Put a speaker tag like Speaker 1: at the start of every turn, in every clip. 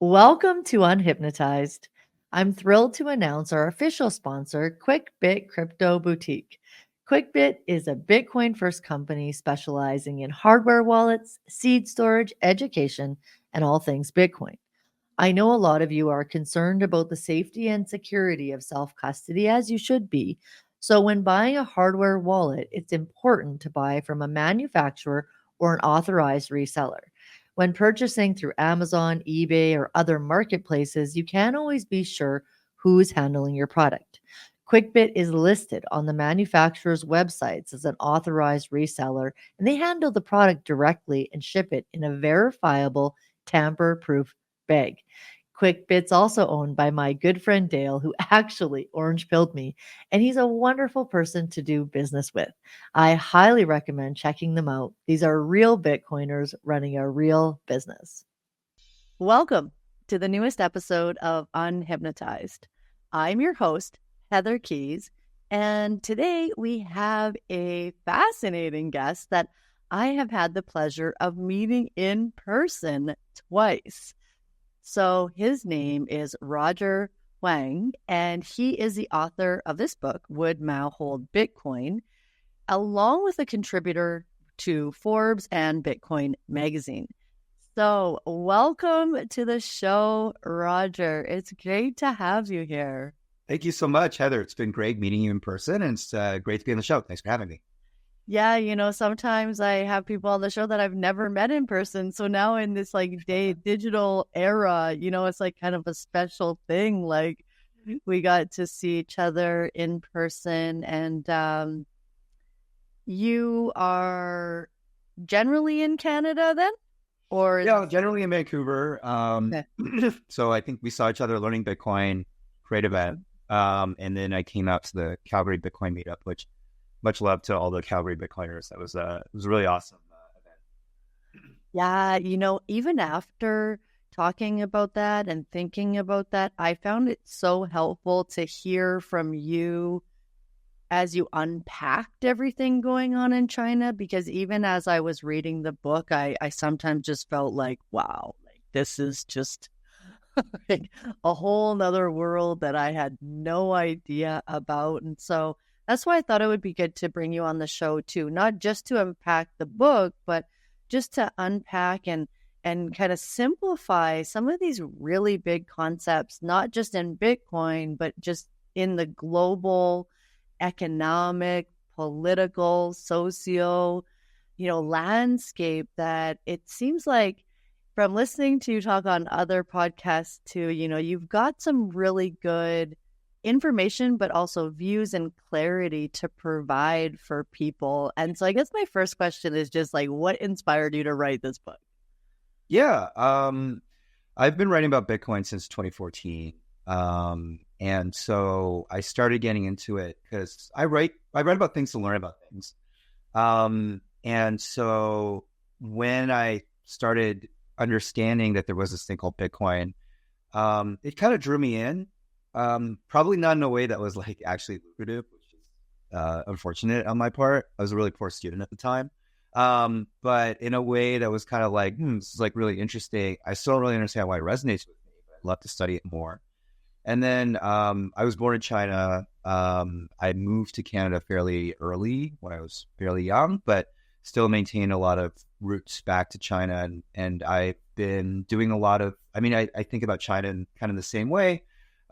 Speaker 1: Welcome to Unhypnotized. I'm thrilled to announce our official sponsor, QuickBit Crypto Boutique. QuickBit is a Bitcoin first company specializing in hardware wallets, seed storage, education, and all things Bitcoin. I know a lot of you are concerned about the safety and security of self custody, as you should be. So, when buying a hardware wallet, it's important to buy from a manufacturer or an authorized reseller. When purchasing through Amazon, eBay, or other marketplaces, you can't always be sure who's handling your product. QuickBit is listed on the manufacturer's websites as an authorized reseller, and they handle the product directly and ship it in a verifiable, tamper proof bag. QuickBit's also owned by my good friend Dale, who actually orange pilled me, and he's a wonderful person to do business with. I highly recommend checking them out. These are real Bitcoiners running a real business. Welcome to the newest episode of Unhypnotized. I'm your host, Heather Keys, and today we have a fascinating guest that I have had the pleasure of meeting in person twice. So his name is Roger Huang, and he is the author of this book, Would Mao Hold Bitcoin, along with a contributor to Forbes and Bitcoin magazine. So welcome to the show, Roger. It's great to have you here.
Speaker 2: Thank you so much, Heather. It's been great meeting you in person, and it's great to be on the show. Thanks for having me.
Speaker 1: Yeah, sometimes I have people on the show that I've never met in person. So now in this digital era, it's like kind of a special thing. Like we got to see each other in person, and you are generally in Canada then? Or
Speaker 2: yeah, generally in Vancouver.
Speaker 1: Okay.
Speaker 2: So I think we saw each other learning Bitcoin, great event. And then I came out to the Calgary Bitcoin meetup, which much love to all the Calgary Bitcoiners. That was it was a really awesome event.
Speaker 1: Yeah, even after talking about that and thinking about that, I found it so helpful to hear from you as you unpacked everything going on in China, because even as I was reading the book, I sometimes just felt like, wow, like this is just like a whole nother world that I had no idea about. And so that's why I thought it would be good to bring you on the show too, not just to unpack the book, but just to unpack and kind of simplify some of these really big concepts, not just in Bitcoin, but just in the global economic, political, socio, landscape that it seems like from listening to you talk on other podcasts too, you've got some really good information, but also views and clarity to provide for people. And so I guess my first question is just like, what inspired you to write this book?
Speaker 2: Yeah, I've been writing about Bitcoin since 2014. And so I started getting into it because I write about things to learn about things. And so when I started understanding that there was this thing called Bitcoin, it kind of drew me in. Probably not in a way that was like actually lucrative, which is unfortunate on my part. I was a really poor student at the time. But in a way that was kind of like, this is like really interesting. I still don't really understand why it resonates with me, but I'd love to study it more. And then I was born in China. I moved to Canada fairly early when I was fairly young, but still maintain a lot of roots back to China. And I've been doing a lot of, I think about China in kind of the same way.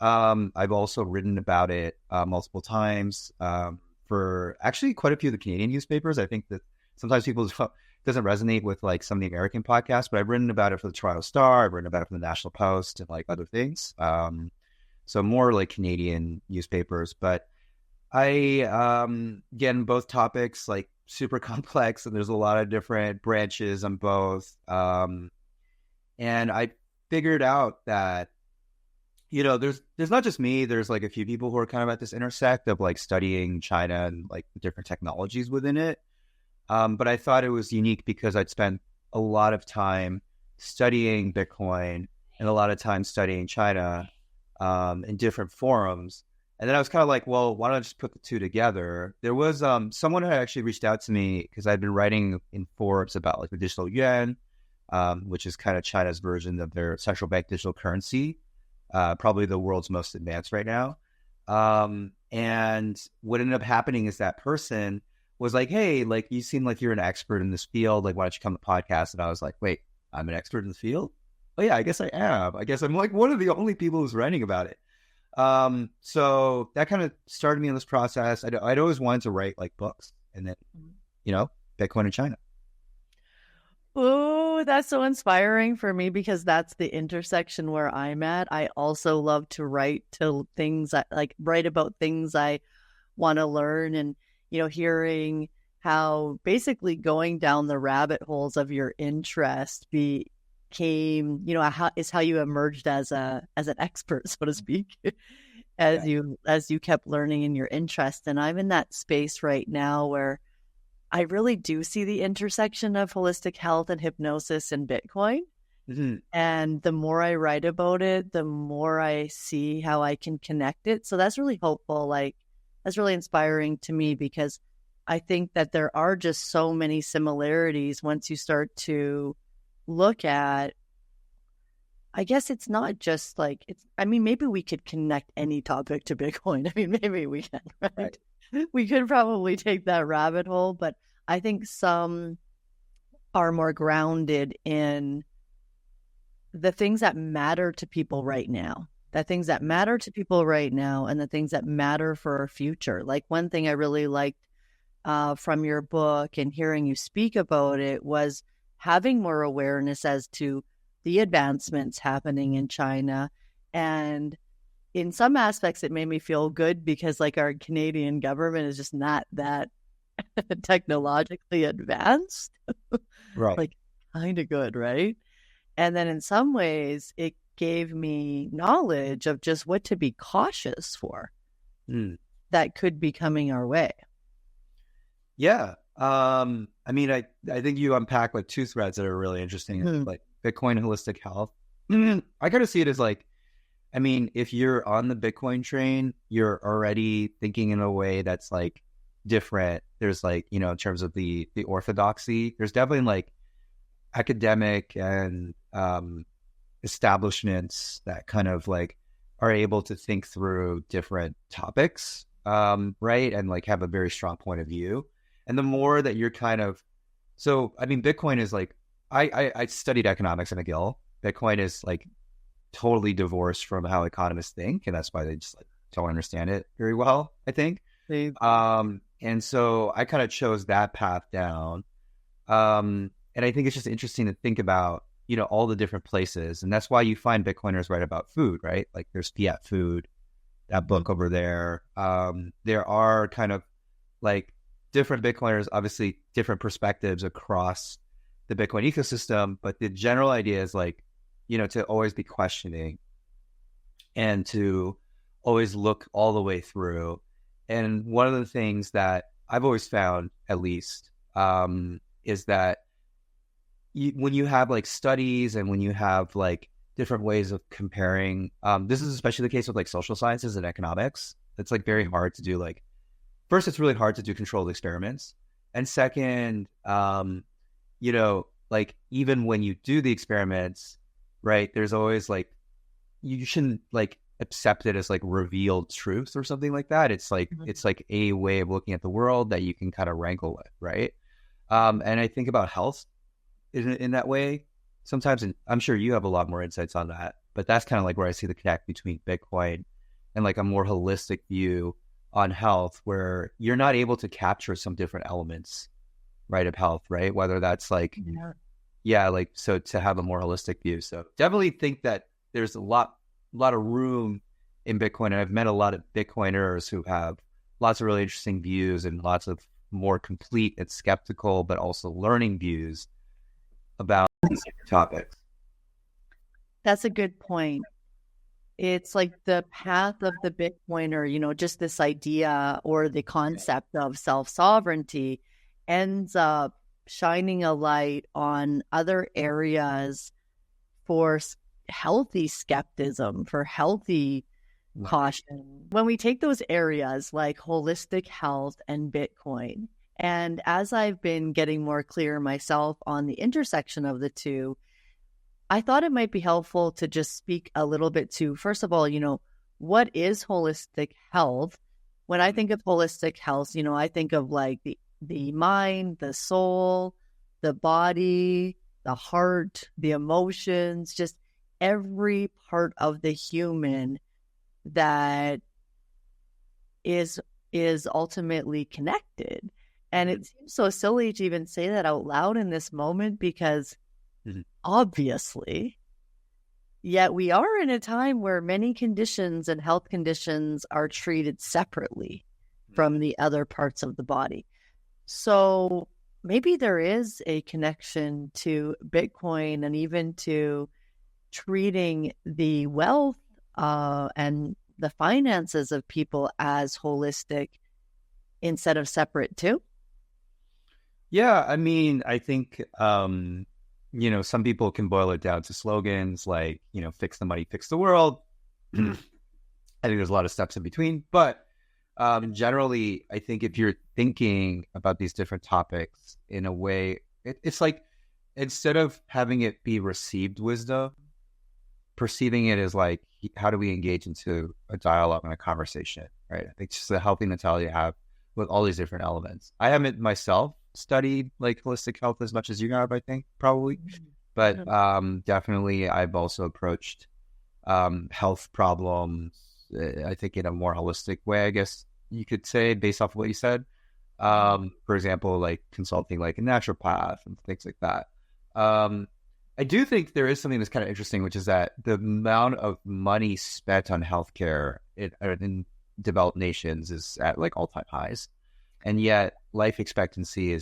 Speaker 2: I've also written about it multiple times for actually quite a few of the Canadian newspapers. I think that sometimes people doesn't resonate with like some of the American podcasts, but I've written about it for the Toronto Star. I've written about it for the National Post and like other things. So more like Canadian newspapers, but again, both topics like super complex and there's a lot of different branches on both. And I figured out that, there's not just me, there's like a few people who are kind of at this intersect of like studying China and like the different technologies within it. But I thought it was unique because I'd spent a lot of time studying Bitcoin and a lot of time studying China in different forums. And then I was kind of like, well, why don't I just put the two together? There was someone who had actually reached out to me because I'd been writing in Forbes about like the digital yuan. which is kind of China's version of their central bank digital currency, probably the world's most advanced right now. And what ended up happening is that person was like, hey, like, you seem like you're an expert in this field. Like, why don't you come to the podcast? And I was like, wait, I'm an expert in the field? Oh yeah, I guess I am. I guess I'm like one of the only people who's writing about it. So that kind of started me on this process. I'd always wanted to write like books, and then, Bitcoin in China.
Speaker 1: Oh, that's so inspiring for me because that's the intersection where I'm at. I also love to write write about things I want to learn, and hearing how basically going down the rabbit holes of your interest became, how you emerged as an expert, so to speak, as you kept learning in your interest. And I'm in that space right now where I really do see the intersection of holistic health and hypnosis and Bitcoin.
Speaker 2: Mm-hmm.
Speaker 1: And the more I write about it, the more I see how I can connect it. So that's really hopeful. Like, that's really inspiring to me because I think that there are just so many similarities once you start to look at, I guess it's not just like, maybe we could connect any topic to Bitcoin. I mean, maybe we can, right? We could probably take that rabbit hole, but I think some are more grounded in the things that matter to people right now, and the things that matter for our future. Like, one thing I really liked from your book and hearing you speak about it was having more awareness as to the advancements happening in China. And in some aspects, it made me feel good because, like, our Canadian government is just not that technologically advanced.
Speaker 2: Right.
Speaker 1: Like, kind of good, right? And then in some ways, it gave me knowledge of just what to be cautious for that could be coming our way.
Speaker 2: Yeah. I think you unpack like two threads that are really interesting, like Bitcoin and holistic health. I kind of see it as like, if you're on the Bitcoin train, you're already thinking in a way that's like different. There's like, in terms of the orthodoxy, there's definitely like academic and establishments that kind of like are able to think through different topics, right? And like have a very strong point of view. And the more that you're Bitcoin is like, I studied economics in McGill. Bitcoin is like totally divorced from how economists think, and that's why they just like don't understand it very well, I think. And so I kind of chose that path down. And I think it's just interesting to think about, all the different places. And that's why you find Bitcoiners write about food, right? Like there's Fiat Food, that book over there. There are kind of like different Bitcoiners, obviously different perspectives across the Bitcoin ecosystem. But the general idea is like, to always be questioning and to always look all the way through. And one of the things that I've always found, at least, is that when you have like studies and when you have like different ways of comparing, this is especially the case with like social sciences and economics. It's like very hard to do. Like, first, it's really hard to do controlled experiments. And second, like even when you do the experiments, right, there's always like, you shouldn't like accept it as like revealed truth or something like that. It's like, it's like a way of looking at the world that you can kind of wrangle with, right? And I think about health in that way sometimes, and I'm sure you have a lot more insights on that, but that's kind of like where I see the connect between Bitcoin and like a more holistic view on health, where you're not able to capture some different elements, right, of health, right? Whether that's like, so to have a more holistic view. So definitely think that there's a lot of room in Bitcoin. And I've met a lot of Bitcoiners who have lots of really interesting views and lots of more complete and skeptical, but also learning views about these topics.
Speaker 1: That's a good point. It's like the path of the Bitcoiner, just this idea or the concept of self-sovereignty ends up shining a light on other areas for healthy skepticism, for healthy caution. When we take those areas like holistic health and Bitcoin, And as I've been getting more clear myself on the intersection of the two, I thought it might be helpful to just speak a little bit to, first of all, what is holistic health? When I think of holistic health, I think of like the mind, the soul, the body, the heart, the emotions, just every part of the human that is ultimately connected. And it seems so silly to even say that out loud in this moment because obviously, yet we are in a time where many conditions and health conditions are treated separately from the other parts of the body. So maybe there is a connection to Bitcoin and even to treating the wealth and the finances of people as holistic instead of separate too.
Speaker 2: Yeah, I mean, I think some people can boil it down to slogans like, fix the money, fix the world. I think there's a lot of steps in between, but generally, I think if you're thinking about these different topics in a way, it's like instead of having it be received wisdom, perceiving it as like, how do we engage into a dialogue and a conversation, right? I think it's just a healthy mentality to have with all these different elements. I haven't myself studied like holistic health as much as you have, I think, probably. But definitely I've also approached health problems, I think in a more holistic way, I guess you could say, based off of what you said. For example, like consulting like a naturopath and things like that. I do think there is something that's kind of interesting, which is that the amount of money spent on healthcare in developed nations is at like all-time highs. And yet life expectancy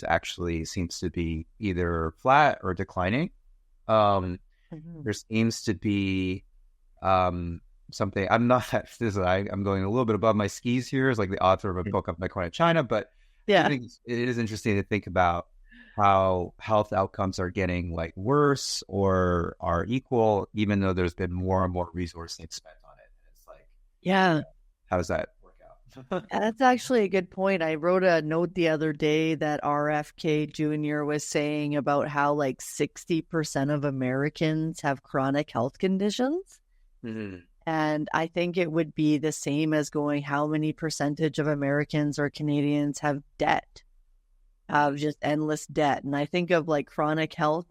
Speaker 2: seems to be either flat or declining. There seems to be something, I'm going a little bit above my skis here as like the author of a book on Bitcoin in China, but I think it is interesting to think about how health outcomes are getting like worse or are equal, even though there's been more and more resources spent on it. And it's like, how does that work out?
Speaker 1: That's actually a good point. I wrote a note the other day that RFK Jr. was saying about how like 60% of Americans have chronic health conditions. And I think it would be the same as going how many percentage of Americans or Canadians have debt, have just endless debt. And I think of like chronic health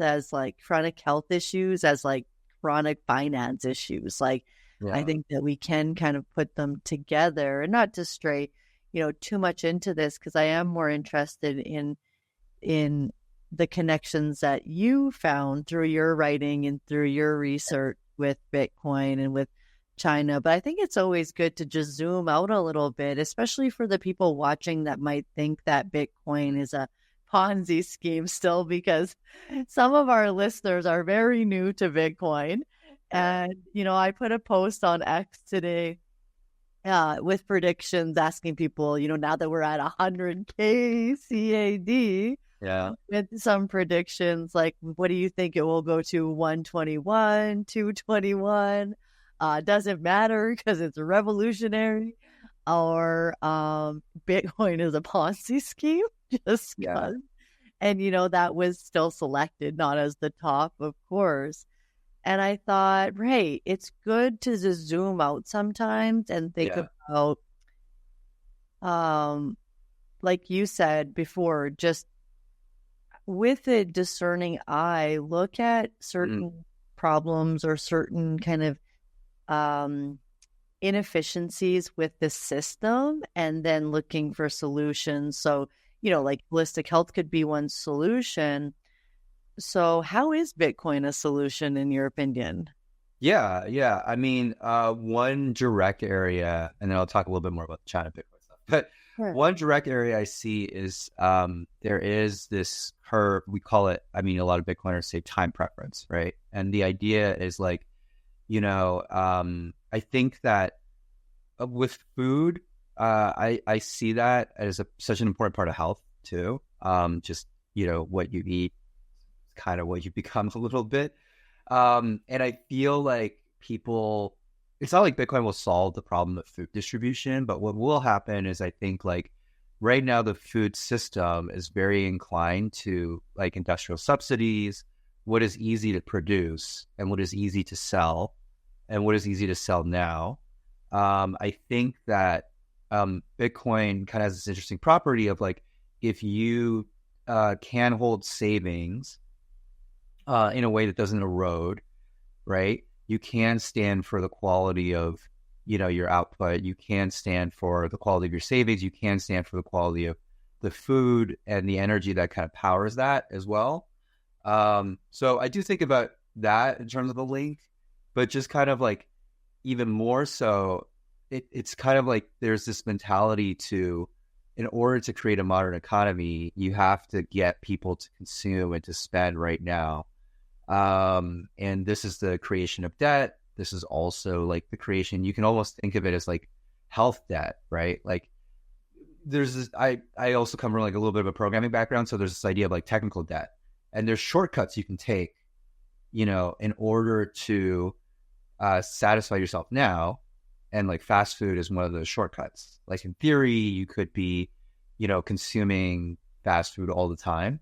Speaker 1: issues as like chronic finance issues. Like, I think that we can kind of put them together, and not to stray, too much into this, because I am more interested in the connections that you found through your writing and through your research with Bitcoin and with China. But I think it's always good to just zoom out a little bit, especially for the people watching that might think that Bitcoin is a Ponzi scheme still, because some of our listeners are very new to Bitcoin. And, I put a post on X today with predictions asking people, now that we're at 100K CAD, with some predictions like, what do you think it will go to? 121, 221? Doesn't matter because it's revolutionary, or Bitcoin is a Ponzi scheme, just because. And, that was still selected, not as the top, of course. And I thought, right, it's good to just zoom out sometimes and think about, like you said before, just with a discerning eye, look at certain problems or certain kind of inefficiencies with the system, and then looking for solutions. So, like holistic health could be one solution. So how is Bitcoin a solution in your opinion?
Speaker 2: Yeah. I mean, one direct area, and then I'll talk a little bit more about the China Bitcoin stuff, but one direct area I see is there is this curve, we call it, a lot of Bitcoiners say time preference, right? And the idea is like, I think that with food, I see that as such an important part of health too. Just, what you eat, kind of what you become a little bit. And I feel like it's not like Bitcoin will solve the problem of food distribution, but what will happen is I think like right now the food system is very inclined to like industrial subsidies, what is easy to produce and what is easy to sell and what is easy to sell now. I think that Bitcoin kind of has this interesting property of like, if you can hold savings in a way that doesn't erode, right? You can stand for the quality of, your output. You can stand for the quality of your savings. You can stand for the quality of the food and the energy that kind of powers that as well. So I do think about that in terms of the link, but just kind of like even more so, it's kind of like there's this mentality to, in order to create a modern economy, you have to get people to consume and to spend right now. And this is the creation of debt. This is also like the creation, you can almost think of it as like health debt, right? Like there's this, I also come from like a little bit of a programming background. So there's this idea of like technical debt, and there's shortcuts you can take, in order to satisfy yourself now. And like fast food is one of those shortcuts. Like in theory, you could be, consuming fast food all the time.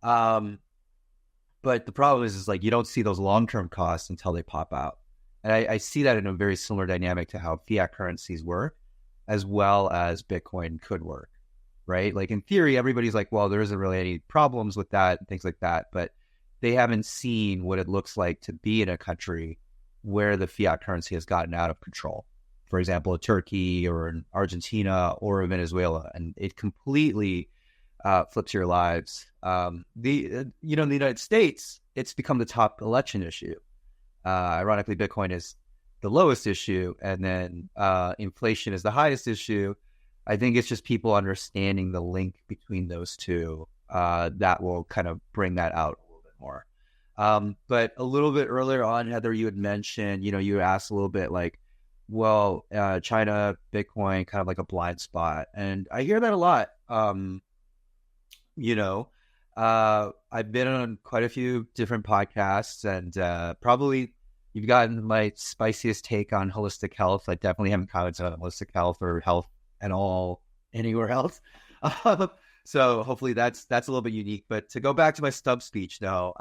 Speaker 2: But the problem is like you don't see those long-term costs until they pop out. And I see that in a very similar dynamic to how fiat currencies work, as well as Bitcoin could work, right? Like in theory, everybody's like, well, there isn't really any problems with that and things like that. But they haven't seen what it looks like to be in a country where the fiat currency has gotten out of control. For example, a Turkey or an Argentina or a Venezuela, and it completely flips your lives. In the United States, it's become the top election issue. Ironically, Bitcoin is the lowest issue, and then inflation is the highest issue. I think it's just people understanding the link between those two that will kind of bring that out a little bit more. But a little bit earlier on, Heather, you had mentioned, you asked a little bit like, well, China, Bitcoin, kind of like a blind spot. And I hear that a lot. I've been on quite a few different podcasts, and probably you've gotten my spiciest take on holistic health. I definitely haven't commented on holistic health or health at all anywhere else. So hopefully that's a little bit unique. But to go back to my stub speech, though,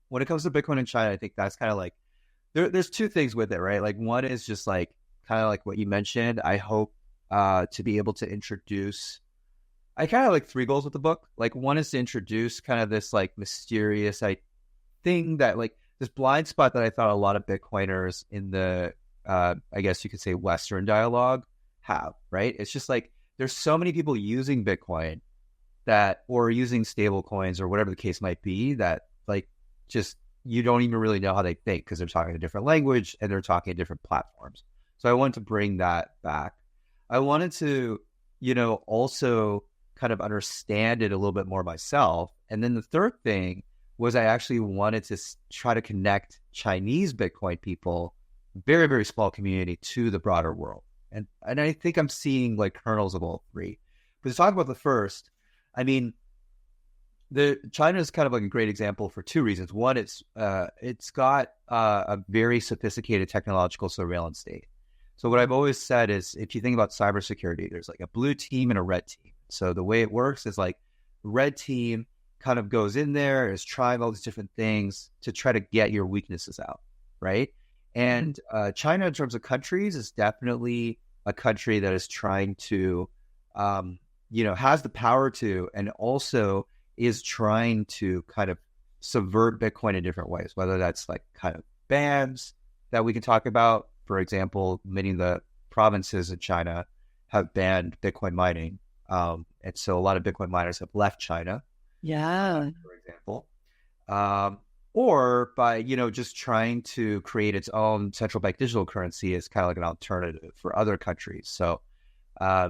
Speaker 2: when it comes to Bitcoin in China, I think that's kind of like, there's two things with it, right? Like one is just like kind of like what you mentioned. I hope to be able to introduce, I kind of like three goals with the book. Like one is to introduce kind of this like mysterious thing that like this blind spot that I thought a lot of Bitcoiners in the, I guess you could say Western dialogue have, right? It's just like, there's so many people using Bitcoin that, or using stable coins or whatever the case might be, that like just, you don't even really know how they think because they're talking a different language and they're talking different platforms. So I wanted to bring that back. I wanted to, also kind of understand it a little bit more myself. And then the third thing was I actually wanted to try to connect Chinese Bitcoin people, very, very small community, to the broader world. And I think I'm seeing like kernels of all three. But to talk about the first, I mean, China is kind of like a great example for two reasons. One, it's got a very sophisticated technological surveillance state. So what I've always said is, if you think about cybersecurity, there's like a blue team and a red team. So the way it works is like red team kind of goes in there, is trying all these different things to try to get your weaknesses out, right? And China, in terms of countries, is definitely a country that is trying to, has the power to, and also is trying to kind of subvert Bitcoin in different ways, whether that's like kind of bans that we can talk about. For example, many of the provinces in China have banned Bitcoin mining. And so a lot of Bitcoin miners have left China, for example. Or by, just trying to create its own central bank digital currency as kind of like an alternative for other countries. So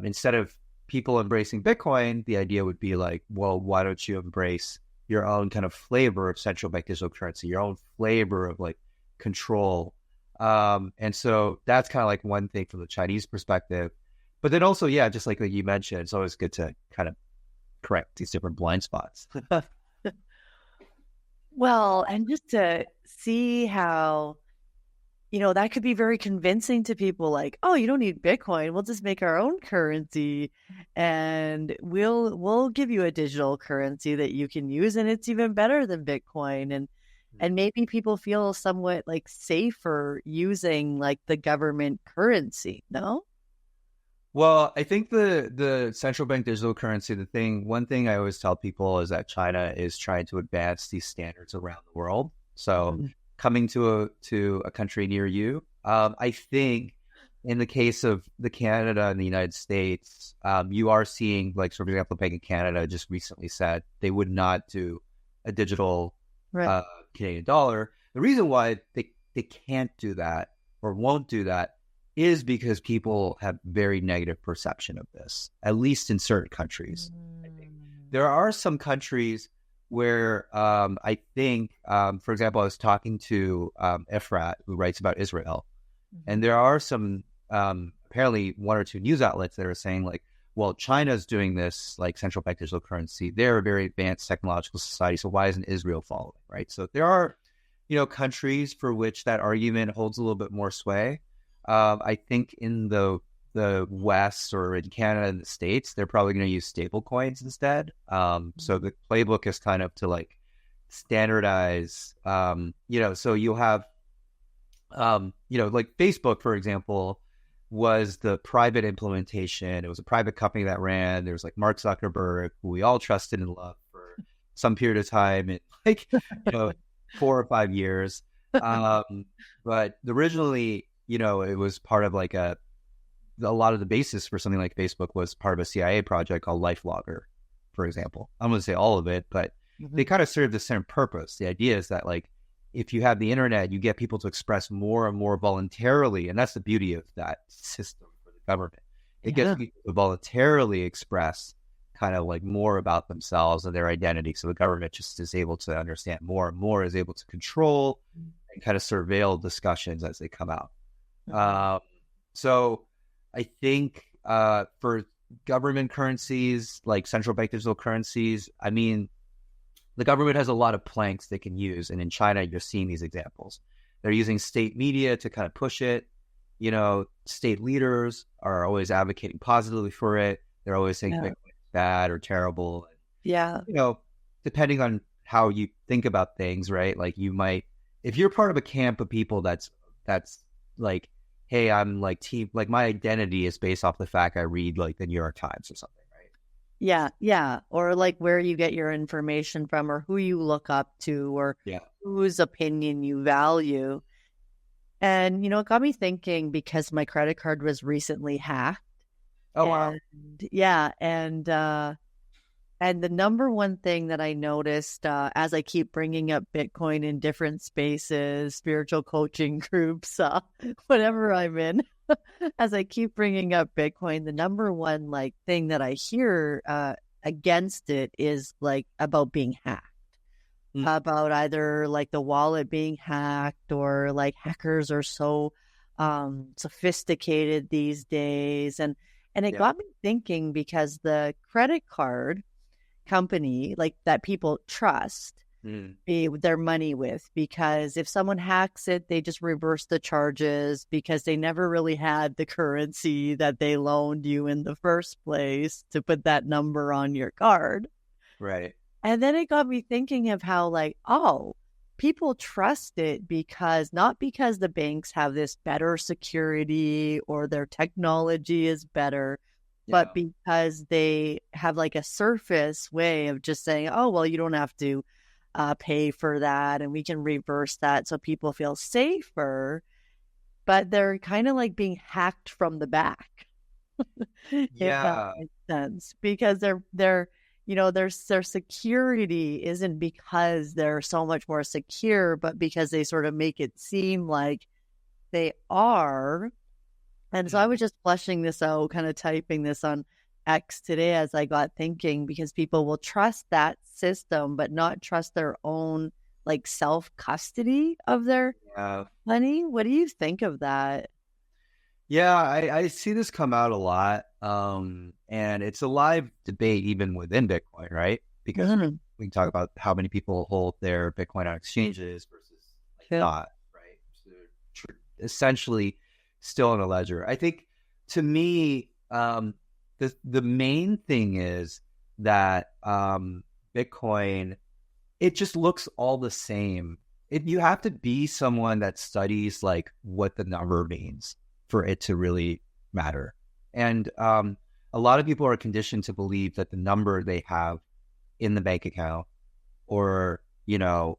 Speaker 2: instead of people embracing Bitcoin, the idea would be like, well, why don't you embrace your own kind of flavor of central bank digital currency, your own flavor of like control. And so that's kind of like one thing from the Chinese perspective. But then also, yeah, just like you mentioned, it's always good to kind of correct these different blind spots.
Speaker 1: Well, and just to see how that could be very convincing to people like, oh, you don't need Bitcoin. We'll just make our own currency and we'll give you a digital currency that you can use and it's even better than Bitcoin. And maybe people feel somewhat like safer using like the government currency, no?
Speaker 2: Well, I think the central bank digital currency, one thing I always tell people is that China is trying to advance these standards around the world. So coming to a country near you, I think in the case of the Canada and the United States, you are seeing, like, for example, Bank of Canada just recently said they would not do a digital Canadian dollar. The reason why they can't do that or won't do that is because people have very negative perception of this, at least in certain countries. I think there are some countries where I think, for example, I was talking to Efrat, who writes about Israel, and there are some, apparently one or two news outlets that are saying, like, well, China's doing this, like, central bank digital currency. They're a very advanced technological society, so why isn't Israel following, right? So there are, countries for which that argument holds a little bit more sway. I think in the West or in Canada and the States, they're probably going to use stable coins instead. So the playbook is kind of to, like, standardize, so you'll have, like Facebook, for example, was the private implementation. It was a private company that ran. There was, like, Mark Zuckerberg, who we all trusted and loved for some period of time, and, like, 4 or 5 years. But originally, it was part of, like, a lot of the basis for something like Facebook was part of a CIA project called LifeLogger, for example. I'm going to say all of it, but they kind of serve the same purpose. The idea is that, like, if you have the internet, you get people to express more and more voluntarily. And that's the beauty of that system for the government. It gets people to voluntarily express kind of, like, more about themselves and their identity. So the government just is able to understand more and more, is able to control and kind of surveil discussions as they come out. So I think for government currencies, like central bank digital currencies, I mean, the government has a lot of planks they can use. And in China, you're seeing these examples. They're using state media to kind of push it. State leaders are always advocating positively for it. They're always saying Bitcoin is bad or terrible.
Speaker 1: Yeah.
Speaker 2: Depending on how you think about things, right? Like, you might, if you're part of a camp of people that's like, hey, I'm like team, like, my identity is based off the fact I read, like, the New York Times or something, right?
Speaker 1: Yeah. Or, like, where you get your information from or who you look up to or whose opinion you value. And, it got me thinking because my credit card was recently hacked.
Speaker 2: Oh, wow.
Speaker 1: Yeah. And the number one thing that I noticed as I keep bringing up Bitcoin in different spaces, spiritual coaching groups, whatever I'm in, as I keep bringing up Bitcoin, the number one, like, thing that I hear against it is, like, about being hacked, about either, like, the wallet being hacked or, like, hackers are so sophisticated these days. And it got me thinking because the credit card company, like, that people trust their money with, because if someone hacks it, they just reverse the charges because they never really had the currency that they loaned you in the first place to put that number on your card.
Speaker 2: Right.
Speaker 1: And then it got me thinking of how, like, people trust it not because the banks have this better security or their technology is better, but because they have, like, a surface way of just saying, oh, well, you don't have to pay for that and we can reverse that so people feel safer, but they're kind of like being hacked from the back. If that makes sense, because their security isn't because they're so much more secure, but because they sort of make it seem like they are. And so I was just fleshing this out, kind of typing this on X today as I got thinking, because people will trust that system, but not trust their own, like, self-custody of their money. What do you think of that?
Speaker 2: Yeah, I see this come out a lot. And it's a live debate even within Bitcoin, right? Because we can talk about how many people hold their Bitcoin on exchanges versus, like, not, right? So, essentially still in a ledger. I think to me, the main thing is that Bitcoin, it just looks all the same. You have to be someone that studies like what the number means for it to really matter. And a lot of people are conditioned to believe that the number they have in the bank account, or maybe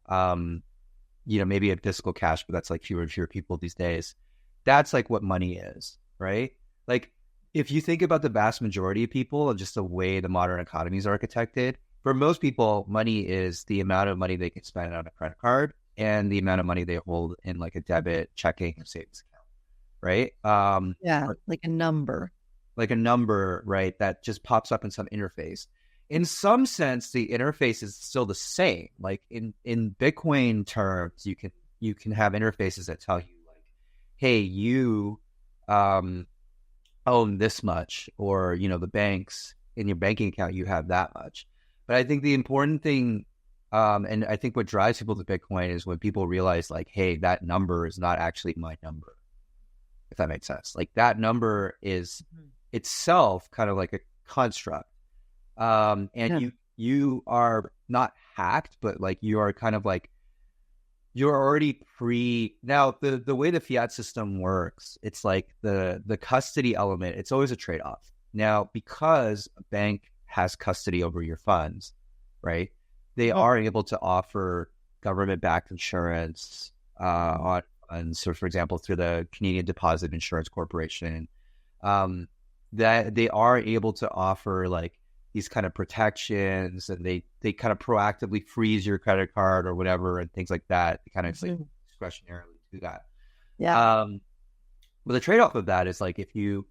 Speaker 2: a physical cash, but that's like fewer and fewer people these days. That's like what money is, right? Like if you think about the vast majority of people and just the way the modern economy is architected, for most people, money is the amount of money they can spend on a credit card and the amount of money they hold in like a debit, checking, or savings account, right?
Speaker 1: Yeah, like a number.
Speaker 2: Like a number, right? That just pops up in some interface. In some sense, the interface is still the same. Like in Bitcoin terms, you can have interfaces that tell you like, hey, you own this much, or the banks in your banking account, you have that much. But I think the important thing, and I think what drives people to Bitcoin is when people realize like, hey, that number is not actually my number, if that makes sense. Like that number is itself kind of like a construct. And you are not hacked, but like you are kind of like, you're already now the way the fiat system works, it's like the custody element, it's always a trade-off. Now, because a bank has custody over your funds, right? They are able to offer government-backed insurance on funds. So, for example, through the Canadian Deposit Insurance Corporation, that they are able to offer like these kind of protections, and they kind of proactively freeze your credit card or whatever and things like that. They kind of like discretionarily do that.
Speaker 1: Yeah.
Speaker 2: But the trade-off of that is like if you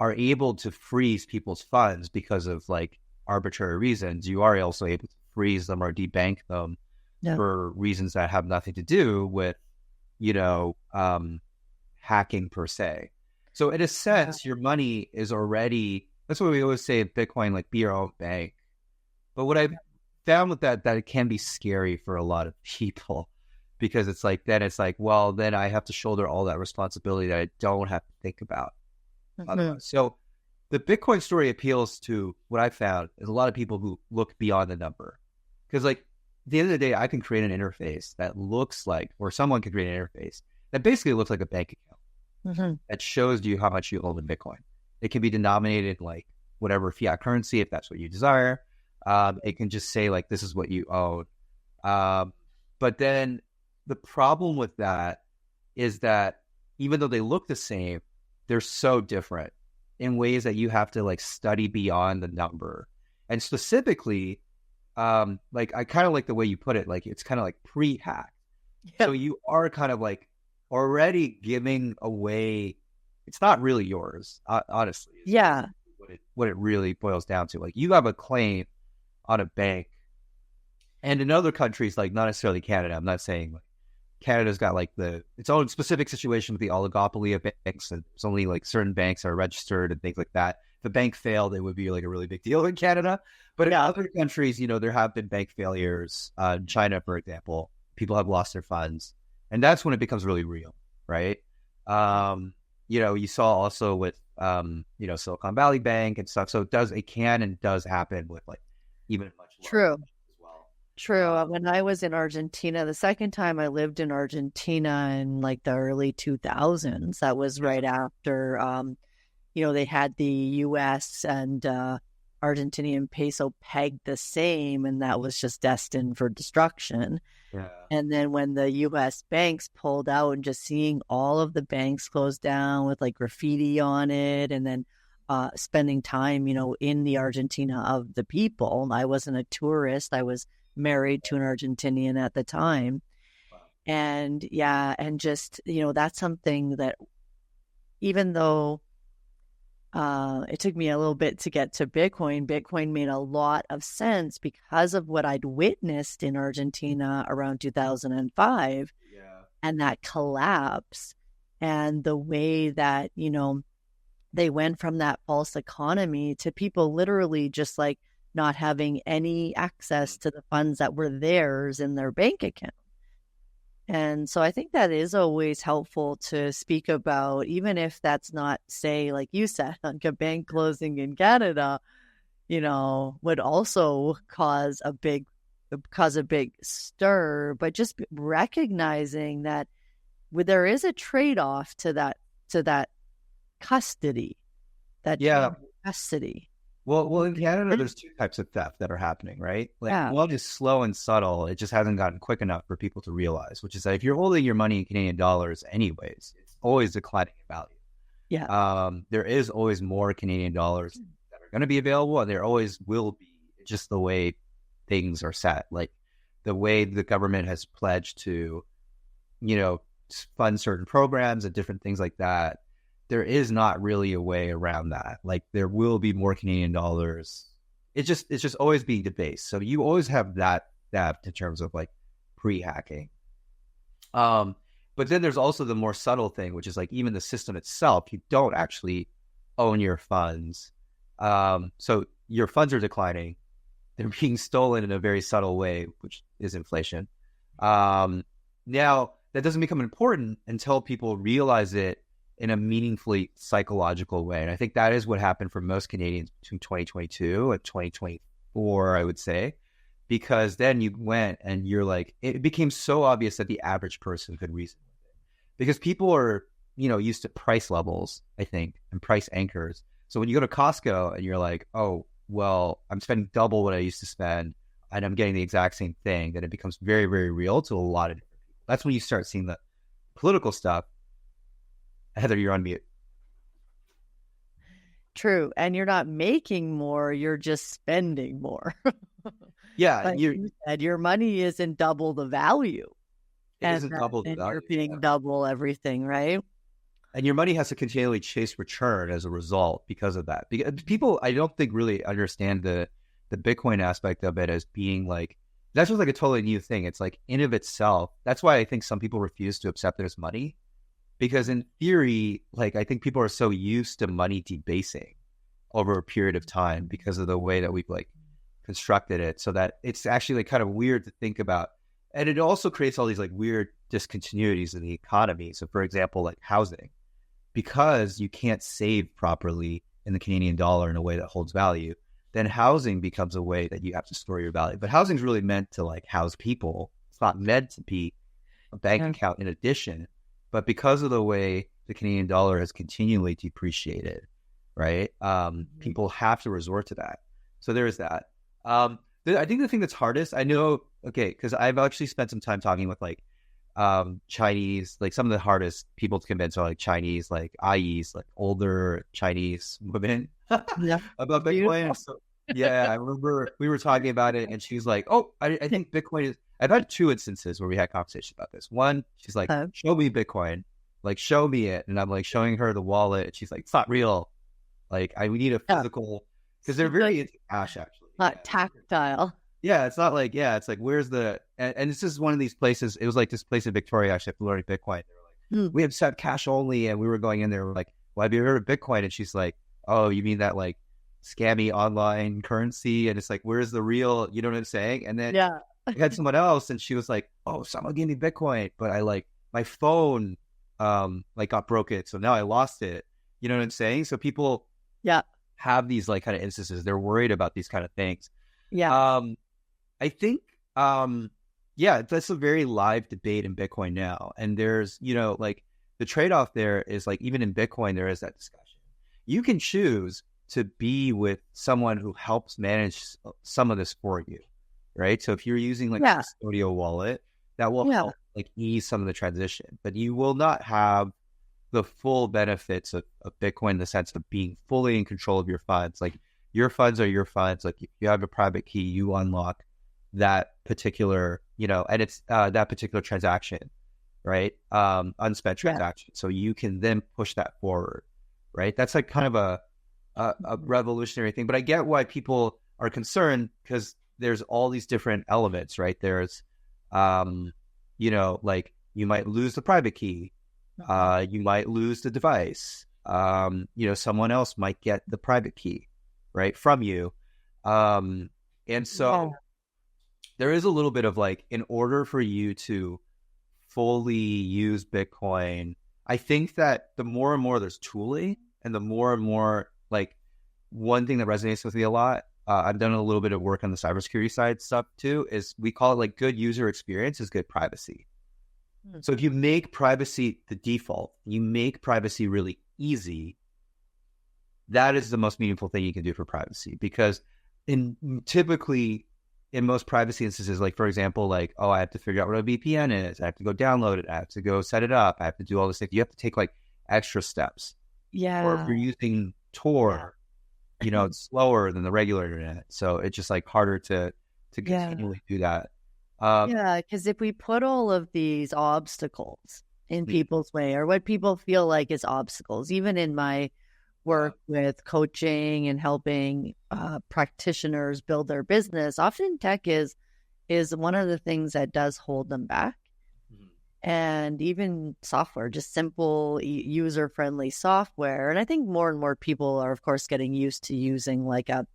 Speaker 2: are able to freeze people's funds because of like arbitrary reasons, you are also able to freeze them or debank them for reasons that have nothing to do with, hacking per se. So in a sense, your money is already, that's what we always say in Bitcoin, like be your own bank. But what I've found with that it can be scary for a lot of people, because it's like, well, then I have to shoulder all that responsibility that I don't have to think about. So the Bitcoin story appeals to what I found is a lot of people who look beyond the number. Because like at the end of the day, I can create an interface that looks like, or someone can create an interface that basically looks like a bank account that shows you how much you owe in Bitcoin. It can be denominated like whatever fiat currency, if that's what you desire. It can just say like, this is what you own. But then the problem with that is that even though they look the same, they're so different in ways that you have to like study beyond the number. And specifically, like I kind of like the way you put it, like it's kind of like pre-hacked. So you are kind of like already giving away, it's not really yours, honestly.
Speaker 1: Yeah.
Speaker 2: What it really boils down to. Like you have a claim on a bank, and in other countries, like not necessarily Canada, I'm not saying like Canada's got like its own specific situation with the oligopoly of banks, and there's only like certain banks are registered and things like that. If a bank failed, it would be like a really big deal in Canada. But in other countries, there have been bank failures. In China, for example, people have lost their funds, and that's when it becomes really real, right? You saw also with Silicon Valley Bank and stuff. So it can and does happen with like even much larger banks as well.
Speaker 1: True. When I was in Argentina, the second time I lived in Argentina in like the early 2000s, that was right after, they had the U.S. and Argentinian peso pegged the same, and that was just destined for destruction.
Speaker 2: Yeah.
Speaker 1: And then when the U.S. banks pulled out, and just seeing all of the banks closed down with like graffiti on it, and then spending time, in the Argentina of the people. I wasn't a tourist. I was married to an Argentinian at the time.
Speaker 2: Wow.
Speaker 1: And and just, that's something that even though it took me a little bit to get to Bitcoin made a lot of sense because of what I'd witnessed in Argentina around 2005 and that collapse, and the way that, they went from that false economy to people literally just like not having any access to the funds that were theirs in their bank account. And so I think that is always helpful to speak about, even if that's not, say, like you said, like a bank closing in Canada, would also cause a big stir, but just recognizing that there is a trade-off to that custody, that
Speaker 2: Yeah.
Speaker 1: custody.
Speaker 2: Well, in Canada, there's two types of theft that are happening, right? Like
Speaker 1: Yeah.
Speaker 2: one is slow and subtle. It just hasn't gotten quick enough for people to realize, which is that if you're holding your money in Canadian dollars anyways, it's always declining in value.
Speaker 1: Yeah.
Speaker 2: There is always more Canadian dollars that are going to be available, and there always will be, just the way things are set. Like the way the government has pledged to, fund certain programs and different things like that. There is not really a way around that. Like there will be more Canadian dollars. It's just always being debased. So you always have that in terms of like pre-hacking. But then there's also the more subtle thing, which is like even the system itself, you don't actually own your funds. So your funds are declining. They're being stolen in a very subtle way, which is inflation. Now, that doesn't become important until people realize it in a meaningfully psychological way. And I think that is what happened for most Canadians between 2022 and 2024, I would say, because then you went and you're like, it became so obvious that the average person could reason with it because people are, used to price levels, I think, and price anchors. So when you go to Costco and you're like, oh, well, I'm spending double what I used to spend and I'm getting the exact same thing, then it becomes very, very real to a lot of different people. That's when you start seeing the political stuff. Heather, you're on mute.
Speaker 1: True. And you're not making more, you're just spending more.
Speaker 2: Yeah,
Speaker 1: Like you said, your money isn't double the value.
Speaker 2: It isn't double the value.
Speaker 1: You're paying double everything, right?
Speaker 2: And your money has to continually chase return as a result because of that. Because people, I don't think, really understand the Bitcoin aspect of it as being like, that's just like a totally new thing. It's like in of itself. That's why I think some people refuse to accept it as money. Because in theory, like I think people are so used to money debasing over a period of time because of the way that we've like constructed it, so that it's actually like kind of weird to think about. And it also creates all these like weird discontinuities in the economy. So for example, like housing, because you can't save properly in the Canadian dollar in a way that holds value, then housing becomes a way that you have to store your value. But housing is really meant to like house people. It's not meant to be a bank account in addition. But because of the way the Canadian dollar has continually depreciated, right? People have to resort to that. So there is that. I think the thing that's hardest, I know, okay, because I've actually spent some time talking with like Chinese, like some of the hardest people to convince are like Chinese, like IEs, like older Chinese women about Bitcoin. So, yeah, I remember we were talking about it and she's like, oh, I think Bitcoin is, I've had two instances where we had conversations about this. One, she's like, show me Bitcoin, like show me it. And I'm like showing her the wallet and she's like, it's not real. Like we need a physical, because they're very into cash actually.
Speaker 1: Not tactile.
Speaker 2: Yeah, it's not like, it's like, where's the, and this is one of these places, it was like this place in Victoria, actually, for learning Bitcoin. They were like, we have set cash only, and we were going in there, we're like, well, have you heard of Bitcoin? And she's like, oh, you mean that like scammy online currency? And it's like, where's the real, you know what I'm saying? And then I had someone else, and she was like, oh, someone gave me Bitcoin, but I like, my phone like got broken, so now I lost it. You know what I'm saying? So people have these like kind of instances, they're worried about these kind of things. I think that's a very live debate in Bitcoin now, and there's like the trade-off there is like, even in Bitcoin there is that discussion. You can choose to be with someone who helps manage some of this for you, right? So if you're using like a custodial wallet, that will help like ease some of the transition, but you will not have the full benefits of Bitcoin in the sense of being fully in control of your funds. Like your funds are your funds. Like if you have a private key, you unlock that particular, and it's that particular transaction, right? Unspent transaction. So you can then push that forward, right? That's like kind of a revolutionary thing. But I get why people are concerned, because there's all these different elements, right? There's, like you might lose the private key. You might lose the device. Someone else might get the private key, right, from you. And so there is a little bit of like, in order for you to fully use Bitcoin, I think that the more and more there's tooling, and the more and more, like, one thing that resonates with me a lot, I've done a little bit of work on the cybersecurity side stuff too, is we call it like good user experience is good privacy. So if you make privacy the default, you make privacy really easy, that is the most meaningful thing you can do for privacy. Because typically in most privacy instances, like for example, like, oh, I have to figure out what a VPN is, I have to go download it, I have to go set it up, I have to do all this stuff. You have to take like extra steps. Or if
Speaker 1: Yeah.
Speaker 2: you're using Tor, it's slower than the regular internet. So it's just like harder to
Speaker 1: Yeah.
Speaker 2: continually do that.
Speaker 1: Yeah, because if we put all of these obstacles in people's way, or what people feel like is obstacles, even in my work with coaching and helping practitioners build their business, often tech is one of the things that does hold them back. And even software, just simple user-friendly software. And I think more and more people are, of course, getting used to using like a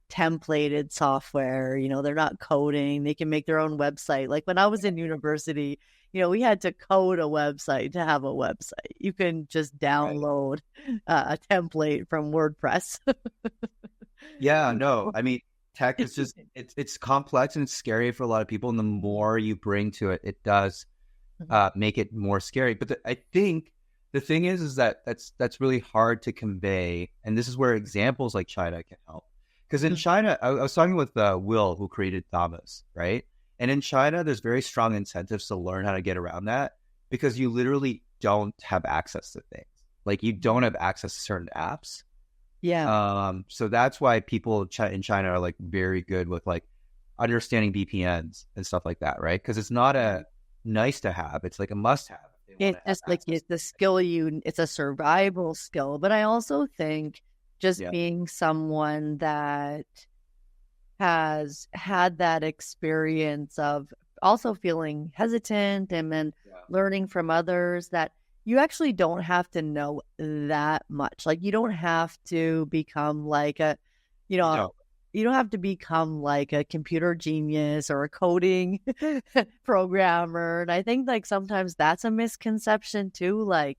Speaker 1: templated software. They're not coding, they can make their own website. Like when I was in university, we had to code a website to have a website. You can just download a template from WordPress.
Speaker 2: Yeah, no, I mean, tech is just, it's complex and it's scary for a lot of people. And the more you bring to it, it does make it more scary. But I think the thing is that that's really hard to convey. And this is where examples like China can help. Because in China, I was talking with Will, who created Thomas, right? And in China, there's very strong incentives to learn how to get around that, because you literally don't have access to things. Like you don't have access to certain apps.
Speaker 1: Yeah.
Speaker 2: So that's why people in China are like very good with like understanding VPNs and stuff like that, right? Because it's not a nice to have, it's like a must have.
Speaker 1: It's just like it's the skill it's a survival skill. But I also think just being someone that has had that experience of also feeling hesitant and then learning from others, that you actually don't have to know that much. Like you don't have to become like you don't have to become like a computer genius or a coding programmer. And I think like sometimes that's a misconception too. Like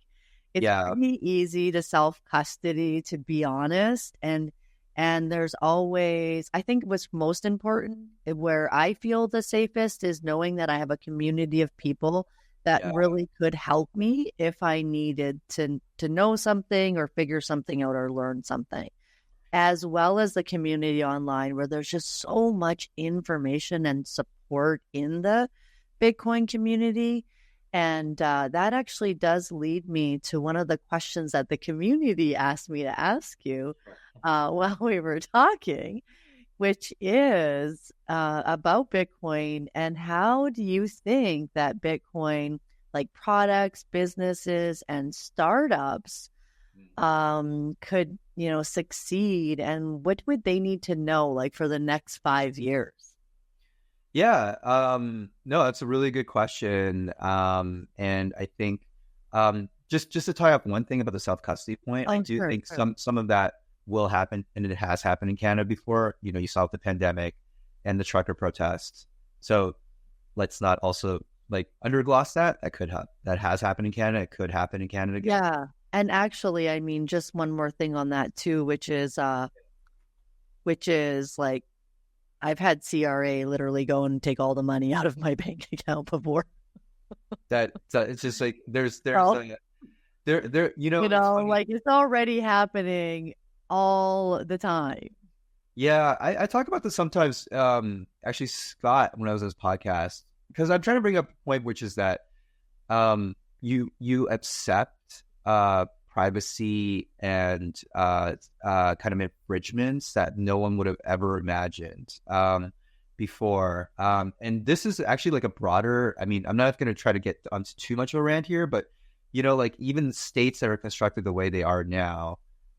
Speaker 1: it's pretty easy to self-custody, to be honest. And there's always, I think what's most important, where I feel the safest, is knowing that I have a community of people that really could help me if I needed to know something or figure something out or learn something, as well as the community online, where there's just so much information and support in the Bitcoin community. And that actually does lead me to one of the questions that the community asked me to ask you while we were talking, which is about Bitcoin. And how do you think that Bitcoin, like products, businesses, and startups could, succeed? And what would they need to know, like, for the next 5 years?
Speaker 2: Yeah, no, that's a really good question. And I think just to tie up one thing about the self-custody point, I do think some of that will happen, and it has happened in Canada before. You saw the pandemic and the trucker protests. So let's not also like undergloss that. That has happened in Canada. It could happen in Canada again.
Speaker 1: Yeah. And actually, I mean, just one more thing on that too, which is like, I've had CRA literally go and take all the money out of my bank account before.
Speaker 2: It's just like there's like
Speaker 1: it's already happening all the time.
Speaker 2: Yeah, I talk about this sometimes. Actually, Scott, when I was on his podcast, because I'm trying to bring up a point, which is that you accept privacy and kind of infringements that no one would have ever imagined before. And this is actually like a broader, I mean, I'm not going to try to get onto too much of a rant here, but, like even states that are constructed the way they are now,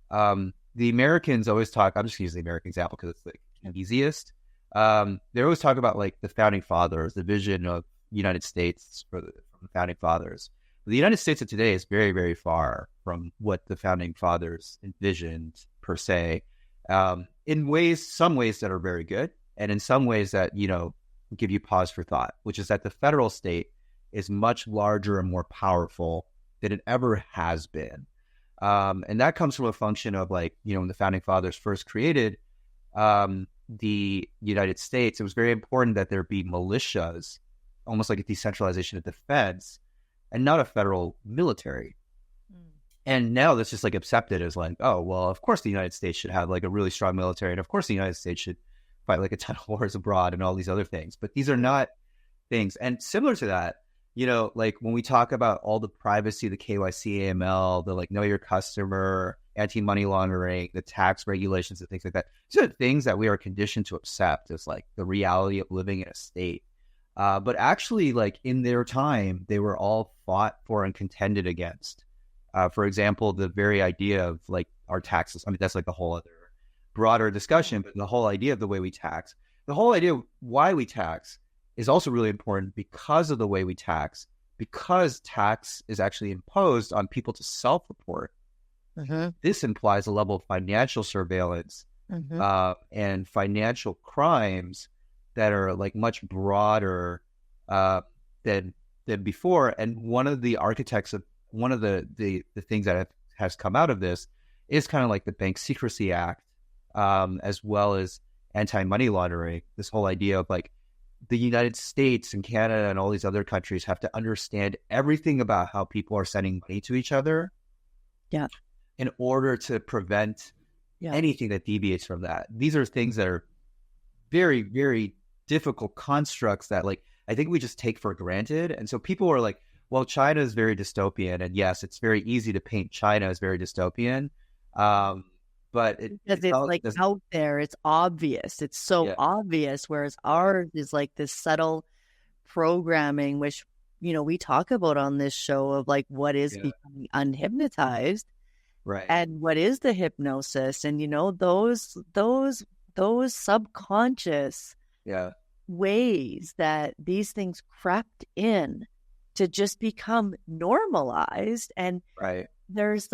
Speaker 2: the Americans always talk, I'm just going to use the American example because it's like the easiest. They always talk about like the founding fathers, the vision of the United States from the founding fathers. The United States of today is very, very far from what the founding fathers envisioned per se, in some ways that are very good, and in some ways that, give you pause for thought, which is that the federal state is much larger and more powerful than it ever has been. And that comes from a function of like, when the founding fathers first created the United States, it was very important that there be militias, almost like a decentralization of defense, and not a federal military. And now that's just like accepted as like, oh, well, of course the United States should have like a really strong military. And of course the United States should fight like a ton of wars abroad and all these other things. But these are not things. And similar to that, like when we talk about all the privacy, the KYC, AML, the like know your customer, anti-money laundering, the tax regulations and things like that. These are things that we are conditioned to accept as like the reality of living in a state. But actually, like in their time, they were all fought for and contended against. For example, the very idea of like our taxes. I mean, that's like a whole other broader discussion, but the whole idea of the way we tax, the whole idea of why we tax is also really important because of the way we tax, because tax is actually imposed on people to self-report. This implies a level of financial surveillance and financial crimes that are like much broader than before. And one of the architects of one of the things that has come out of this is kind of like the Bank Secrecy Act, as well as anti-money laundering. This whole idea of like the United States and Canada and all these other countries have to understand everything about how people are sending money to each other.
Speaker 1: Yeah.
Speaker 2: In order to prevent anything that deviates from that. These are things that are very, very difficult constructs that like I think we just take for granted. And so people are like, well, China is very dystopian. And yes, it's very easy to paint China as very dystopian. But
Speaker 1: because it's like out there, it's obvious. It's so obvious, whereas ours is like this subtle programming, which, we talk about on this show of like what is becoming unhypnotized.
Speaker 2: Right.
Speaker 1: And what is the hypnosis? And, those subconscious ways that these things crept in to just become normalized. And there is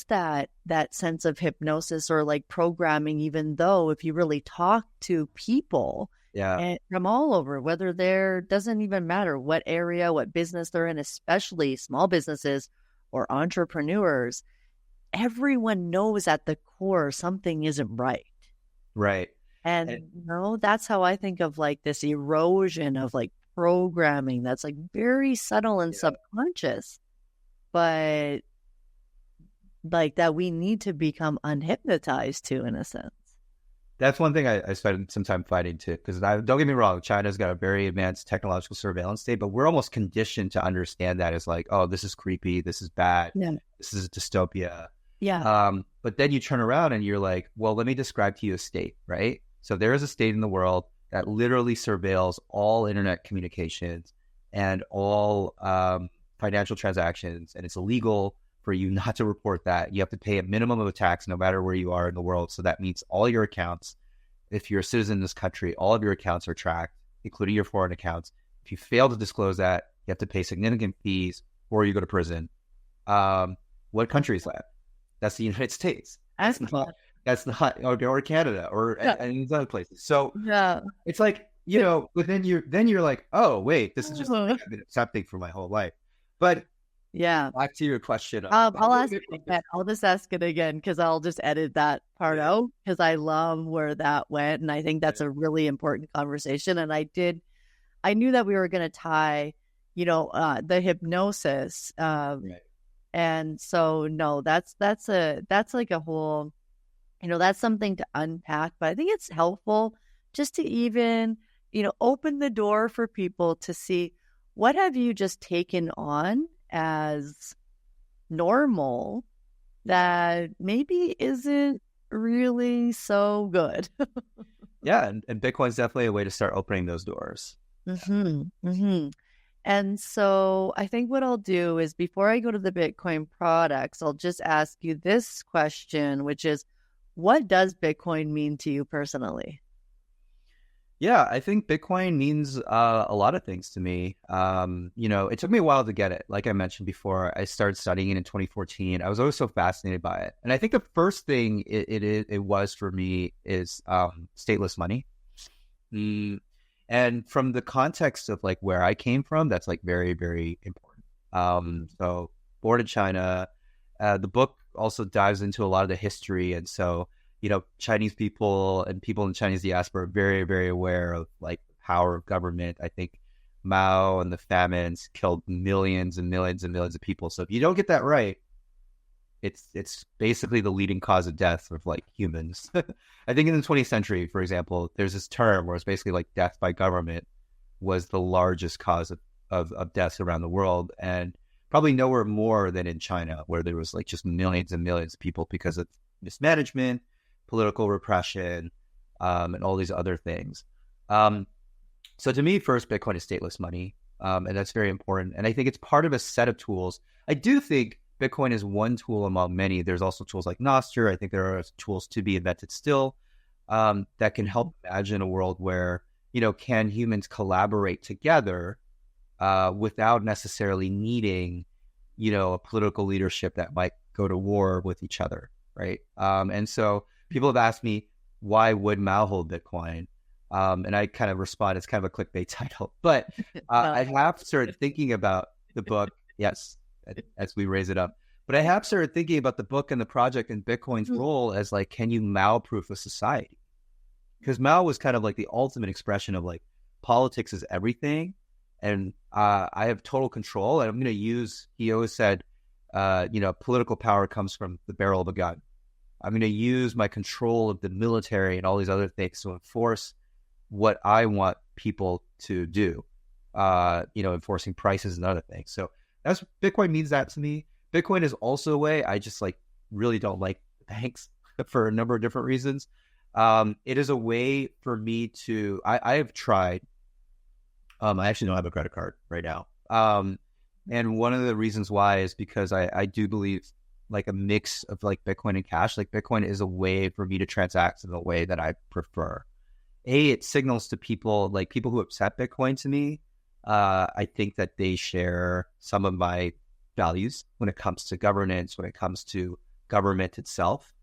Speaker 1: that sense of hypnosis or like programming, even though if you really talk to people and from all over, whether doesn't even matter what area, what business they're in, especially small businesses or entrepreneurs, everyone knows at the core something isn't right.
Speaker 2: Right.
Speaker 1: And that's how I think of like this erosion of like programming that's like very subtle and subconscious, but like that we need to become unhypnotized to, in a sense.
Speaker 2: That's one thing I spent some time fighting too, because don't get me wrong, China's got a very advanced technological surveillance state, but we're almost conditioned to understand that as like, oh, this is creepy, this is bad, this is a dystopia. But then you turn around and you're like, well, let me describe to you a state, right? So there is a state in the world that literally surveils all internet communications and all financial transactions, and it's illegal for you not to report that. You have to pay a minimum of a tax no matter where you are in the world. So that means all your accounts, if you're a citizen in this country, all of your accounts are tracked, including your foreign accounts. If you fail to disclose that, you have to pay significant fees or you go to prison. What country is that? That's the United States. That's not or Canada or any of these other places. So it's like, but then you're like, oh, wait, this is just something I've been accepting for my whole life. But back to your question.
Speaker 1: I'll ask it again. I'll just ask it again because I'll just edit that part out because I love where that went. And I think that's a really important conversation. And I knew that we were going to tie, the hypnosis. And so, no, that's like a whole, that's something to unpack. But I think it's helpful just to even, open the door for people to see what have you just taken on as normal that maybe isn't really so good.
Speaker 2: And Bitcoin's definitely a way to start opening those doors.
Speaker 1: And so I think what I'll do is before I go to the Bitcoin products, I'll just ask you this question, which is, what does Bitcoin mean to you personally?
Speaker 2: Yeah, I think Bitcoin means a lot of things to me. It took me a while to get it. Like I mentioned before, I started studying it in 2014. I was always so fascinated by it. And I think the first thing it was for me is stateless money. And from the context of like where I came from, that's like very, very important. So born in China, the book also dives into a lot of the history. And so, Chinese people and people in the Chinese diaspora are very, very aware of like the power of government. I think Mao and the famines killed millions and millions and millions of people. So if you don't get that right, it's basically the leading cause of death of like humans. I think in the 20th century, for example, there's this term where it's basically like death by government was the largest cause of deaths around the world, and probably nowhere more than in China, where there was like just millions and millions of people because of mismanagement, political repression, and all these other things. So to me, first, Bitcoin is stateless money, and that's very important. And I think it's part of a set of tools. I do think Bitcoin is one tool among many. There's also tools like Nostr. I think there are tools to be invented still that can help imagine a world where, can humans collaborate together without necessarily needing, a political leadership that might go to war with each other, right? And so people have asked me, why would Mao hold Bitcoin? And I kind of respond, it's kind of a clickbait title, but I have started thinking about the book. Yes, as we raise it up. But I have started thinking about the book and the project and Bitcoin's role as like, can you Mao-proof a society? Because Mao was kind of like the ultimate expression of like, politics is everything. And I have total control. And I'm going to use, he always said, political power comes from the barrel of a gun. I'm going to use my control of the military and all these other things to enforce what I want people to do, enforcing prices and other things. So that's Bitcoin means that to me. Bitcoin is also a way I just like really don't like banks for a number of different reasons. It is a way for me to, I have tried, I actually don't have a credit card right now. And one of the reasons why is because I do believe like a mix of like Bitcoin and cash, like Bitcoin is a way for me to transact in the way that I prefer. It signals to people, like people who accept Bitcoin to me, I think that they share some of my values when it comes to governance, when it comes to government itself.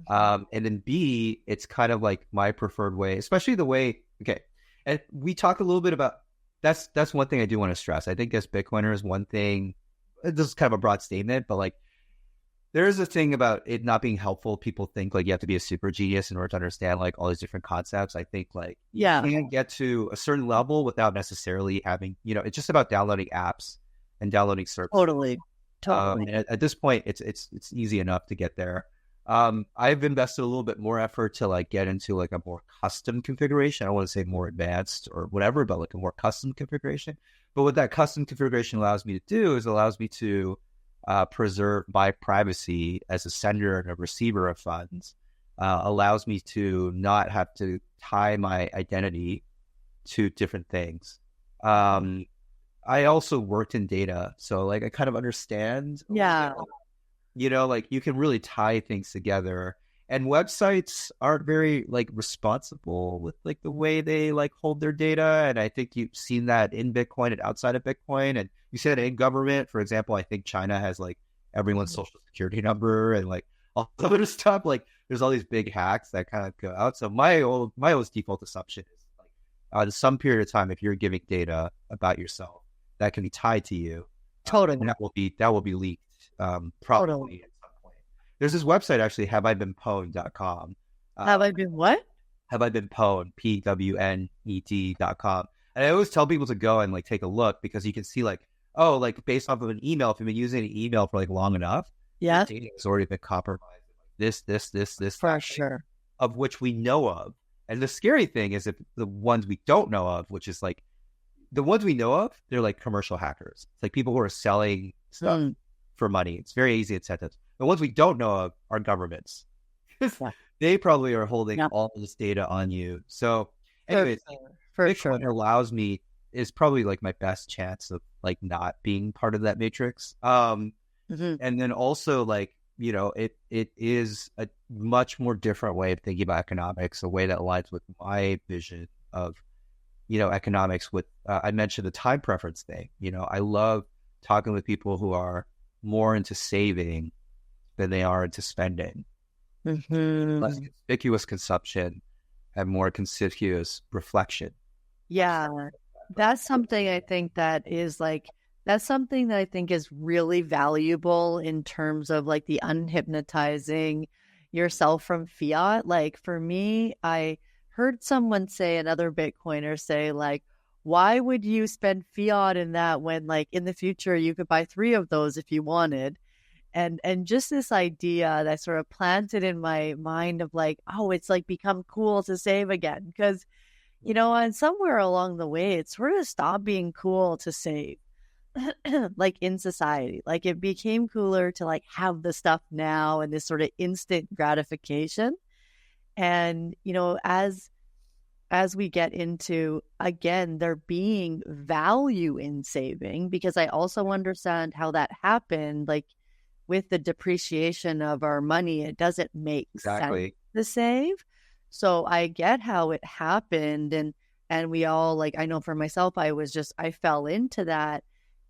Speaker 2: And then B, it's kind of like my preferred way, especially the way, okay. And we talk a little bit about, that's one thing I do want to stress. I think as Bitcoiners, one thing, this is kind of a broad statement, but like, there is a thing about it not being helpful. People think like you have to be a super genius in order to understand like all these different concepts. I think like you can get to a certain level without necessarily having, it's just about downloading apps and downloading services.
Speaker 1: Totally.
Speaker 2: At this point, it's easy enough to get there. I've invested a little bit more effort to like get into like a more custom configuration. I don't want to say more advanced or whatever, but like a more custom configuration. But what that custom configuration allows me to do is allows me to preserve my privacy as a sender and a receiver of funds, allows me to not have to tie my identity to different things. I also worked in data, so like I kind of understand. Like you can really tie things together, and websites aren't very like responsible with like the way they like hold their data. And I think you've seen that in Bitcoin and outside of Bitcoin, and you see that in government. For example, I think China has like everyone's social security number and like all the other stuff. Like there's all these big hacks that kind of go out. So my old default assumption is like some period of time, if you're giving data about yourself that can be tied to you,
Speaker 1: Totally,
Speaker 2: that will be leaked. Probably at some point. There's this website actually, haveibeenpwned.com.
Speaker 1: Have I been what?
Speaker 2: Have I been pwned? PWNED.com. And I always tell people to go and like take a look because you can see like, oh, like based off of an email, if you've been using an email for like long enough,
Speaker 1: yeah,
Speaker 2: data has already been compromised. This,
Speaker 1: for sure,
Speaker 2: of which we know of. And the scary thing is if the ones we don't know of, which is like the ones we know of, they're like commercial hackers. It's like people who are selling stuff for money. It's very easy incentives. The ones we don't know of are governments. They probably are holding all this data on you. So anyways, Bitcoin allows me, is probably like my best chance of like not being part of that matrix. And then also like, it is a much more different way of thinking about economics, a way that aligns with my vision of, economics with, I mentioned the time preference thing. I love talking with people who are more into saving than they are into spending. Less conspicuous consumption and more conspicuous reflection.
Speaker 1: Yeah, that's something I think that is like, that's something that I think is really valuable in terms of like the unhypnotizing yourself from fiat. Like for me, I heard someone say, another Bitcoiner say, like, why would you spend fiat in that when like in the future you could buy three of those if you wanted? And just this idea that sort of planted in my mind of like, oh, it's like become cool to save again. Because and somewhere along the way, it sort of stopped being cool to save, like in society. Like it became cooler to like have the stuff now and this sort of instant gratification. And, as we get into again, there being value in saving, because I also understand how that happened. Like with the depreciation of our money, it doesn't make sense
Speaker 2: Exactly.
Speaker 1: to save. So I get how it happened, and we all, like, I know for myself, I fell into that.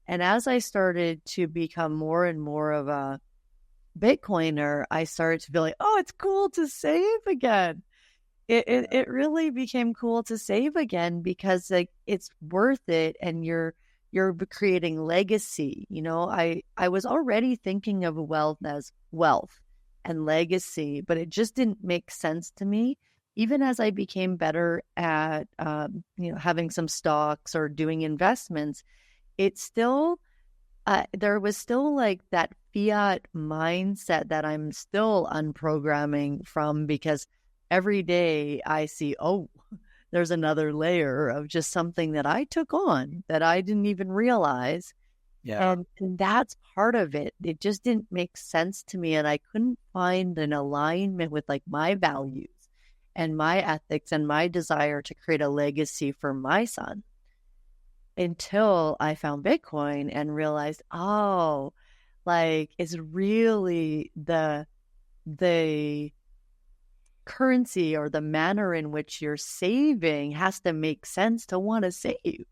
Speaker 1: And as I started to become more and more of a Bitcoiner, I started to feel like, oh, it's cool to save again. It really became cool to save again because like it's worth it, and you're creating legacy. I was already thinking of wealth as wealth and legacy, but it just didn't make sense to me. Even as I became better at having some stocks or doing investments, it still there was still like that fiat mindset that I'm still unprogramming from, because every day I see, oh, there's another layer of just something that I took on that I didn't even realize.
Speaker 2: Yeah.
Speaker 1: And that's part of it. It just didn't make sense to me. And I couldn't find an alignment with like my values and my ethics and my desire to create a legacy for my son until I found Bitcoin and realized, oh, like it's really the currency or the manner in which you're saving has to make sense to want to save.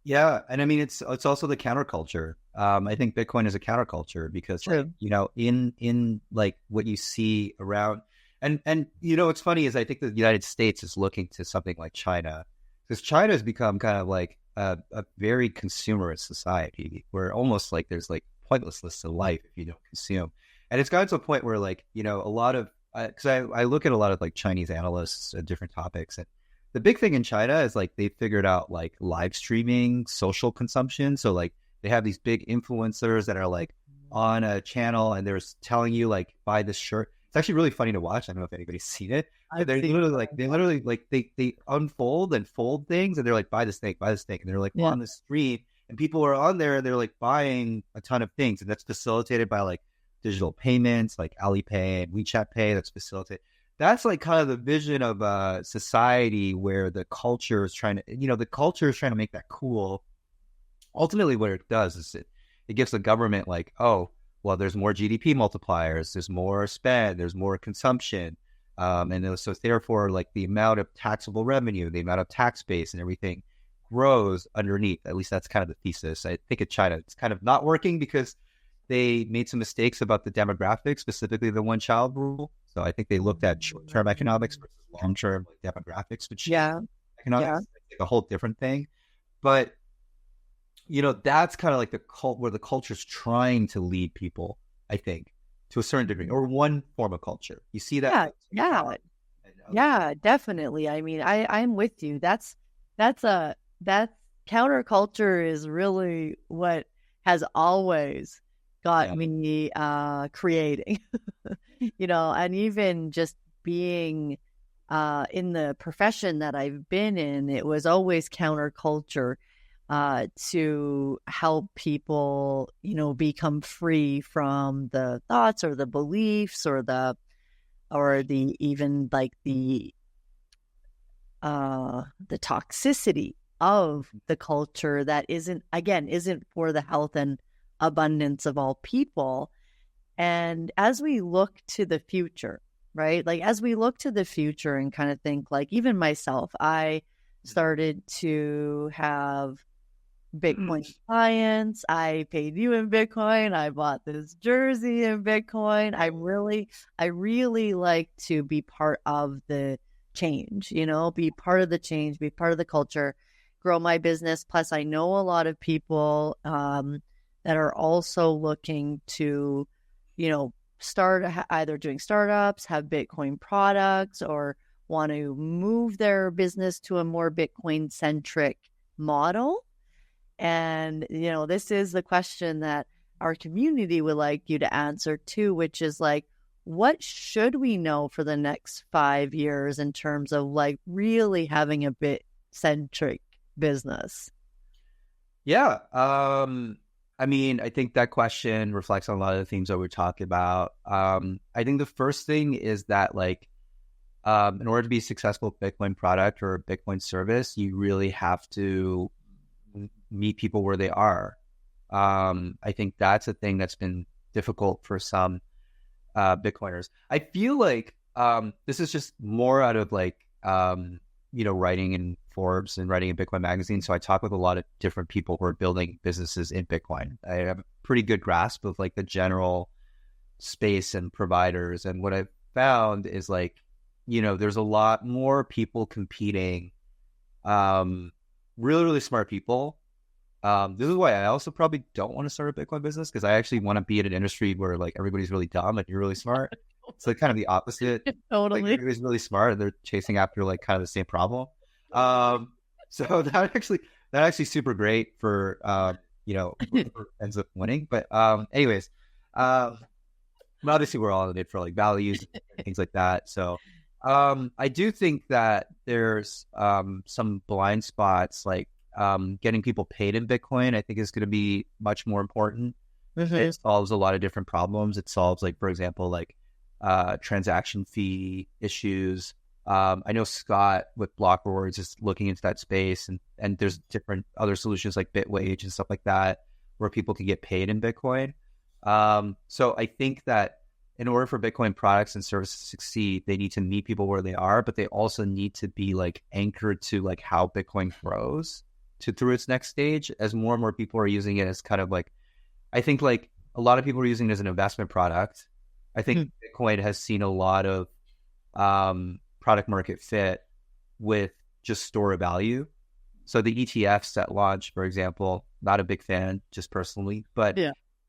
Speaker 2: Yeah, and I mean it's also the counterculture. I think Bitcoin is a counterculture because like,
Speaker 1: True.
Speaker 2: in like what you see around, and what's funny is I think the United States is looking to something like China, because China has become kind of like a very consumerist society where almost like there's like pointlessness to life if you don't consume, and it's gotten to a point where like a lot of because I look at a lot of like Chinese analysts at different topics, and the big thing in China is like they figured out like live streaming social consumption. So like they have these big influencers that are like on a channel and they're telling you like buy this shirt. It's actually really funny to watch. I don't know if anybody's seen it. But
Speaker 1: I've
Speaker 2: they're
Speaker 1: seen
Speaker 2: literally
Speaker 1: it.
Speaker 2: like they unfold and fold things and they're like buy this thing, and they're like
Speaker 1: Yeah.
Speaker 2: on the street and people are on there and they're like buying a ton of things, and that's facilitated by like digital payments like Alipay and WeChat Pay. That's facilitated. That's like kind of the vision of a society where the culture is trying to make that cool. Ultimately, what it does is it gives the government like, oh, well, there's more GDP multipliers, there's more spend, there's more consumption. So therefore, like the amount of taxable revenue, the amount of tax base and everything grows underneath. At least that's kind of the thesis. I think in China, it's kind of not working because they made some mistakes about the demographics, specifically the one child rule. So I think they looked at short-term economics versus long-term demographics, which
Speaker 1: Yeah.
Speaker 2: economics
Speaker 1: Yeah.
Speaker 2: is like a whole different thing. But that's kind of like the cult where the culture's trying to lead people, I think, to a certain degree, or one form of culture. You see that
Speaker 1: Yeah.
Speaker 2: with
Speaker 1: Yeah.
Speaker 2: TikTok and other things.
Speaker 1: Yeah, definitely. I mean, I'm with you. That's counterculture is really what has always got
Speaker 2: Yeah.
Speaker 1: me creating. And even just being in the profession that I've been in, it was always counterculture to help people, become free from the thoughts or the beliefs or the even like the toxicity of the culture that isn't for the health and abundance of all people. And as we look to the future, right? Like as we look to the future and kind of think, like even myself, I started to have Bitcoin clients. I paid you in Bitcoin. I bought this jersey in Bitcoin. I really like to be part of the change, be part of the change, be part of the culture, grow my business. Plus, I know a lot of people that are also looking to, start either doing startups, have Bitcoin products, or want to move their business to a more Bitcoin centric model. And, this is the question that our community would like you to answer too, which is like, what should we know for the next 5 years in terms of like really having a bit centric business?
Speaker 2: Yeah. I mean, I think that question reflects on a lot of the themes that we're talking about. I think the first thing is that like, in order to be a successful Bitcoin product or Bitcoin service, you really have to meet people where they are. I think that's a thing that's been difficult for some Bitcoiners. I feel like this is just more out of like, writing in Forbes and writing in Bitcoin magazine. So I talk with a lot of different people who are building businesses in Bitcoin. I have a pretty good grasp of like the general space and providers. And what I've found is like, there's a lot more people competing, really, really smart people. This is why I also probably don't want to start a Bitcoin business, because I actually want to be in an industry where like everybody's really dumb and you're really smart. It's like kind of the opposite.
Speaker 1: Totally.
Speaker 2: Like everybody's really smart and they're chasing after like kind of the same problem. So that's actually super great for whoever ends up winning. But anyways, obviously we're all in it for like values and things like that. So I do think that there's some blind spots, like getting people paid in Bitcoin, I think is going to be much more important.
Speaker 1: Mm-hmm.
Speaker 2: It solves a lot of different problems. It solves, like, for example, like transaction fee issues. I know Scott with Block Rewards is looking into that space, and there's different other solutions like Bitwage and stuff like that where people can get paid in Bitcoin. So I think that in order for Bitcoin products and services to succeed, they need to meet people where they are, but they also need to be like anchored to like how Bitcoin grows through its next stage, as more and more people are using it as kind of like, I think like a lot of people are using it as an investment product. I think Bitcoin has seen a lot of product market fit with just store of value. So the ETFs that launched, for example, not a big fan just personally, but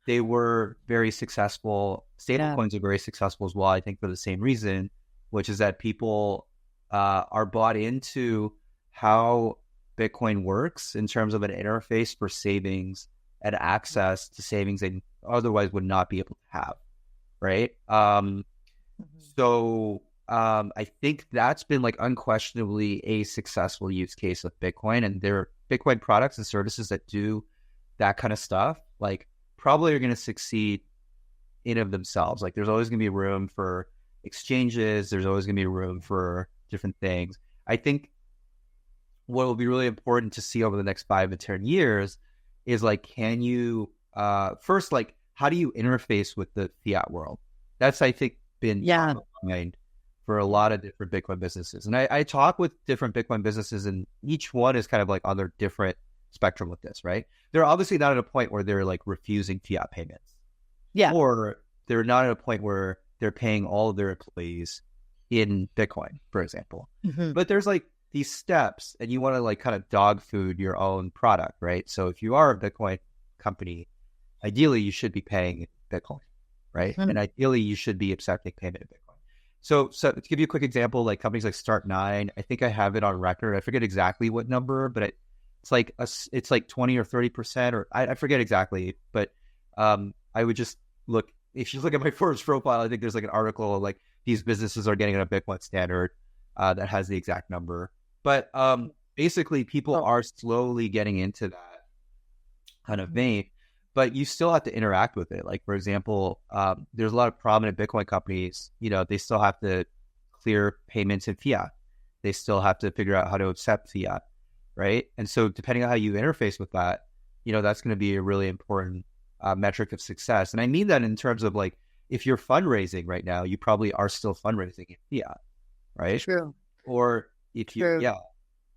Speaker 2: they were very successful. Stablecoins are very successful as well, I think, for the same reason, which is that people are bought into how Bitcoin works in terms of an interface for savings and access to savings they otherwise would not be able to have, right? So I think that's been like unquestionably a successful use case of Bitcoin, and there are Bitcoin products and services that do that kind of stuff, like probably are going to succeed in of themselves. Like there's always going to be room for exchanges. There's always going to be room for different things. I think what will be really important to see over the next 5 to 10 years is like, can you first, like, how do you interface with the fiat world? That's, I think, been top of mind for a lot of different Bitcoin businesses. And I talk with different Bitcoin businesses, and each one is kind of like on their different spectrum with this, right? They're obviously not at a point where they're like refusing fiat payments. Yeah. Or they're not at a point where they're paying all of their employees in Bitcoin, for example. Mm-hmm. But there's like these steps, and you want to like kind of dog food your own product, right? So if you are a Bitcoin company, ideally you should be paying Bitcoin, right? Mm-hmm. And ideally you should be accepting payment in Bitcoin. So to give you a quick example, like companies like Start9, I think I have it on record. I forget exactly what number, but it's like 20 or 30%, or I forget exactly. But I would just look, if you look at my Forbes profile, I think there's like an article of like these businesses are getting a Bitcoin standard that has the exact number. But basically people are slowly getting into that kind of vein, but you still have to interact with it. Like, for example, there's a lot of prominent Bitcoin companies, they still have to clear payments in fiat. They still have to figure out how to accept fiat, right? And so depending on how you interface with that, that's going to be a really important metric of success. And I mean that in terms of like, if you're fundraising right now, you probably are still fundraising in fiat, right? True. Or if you,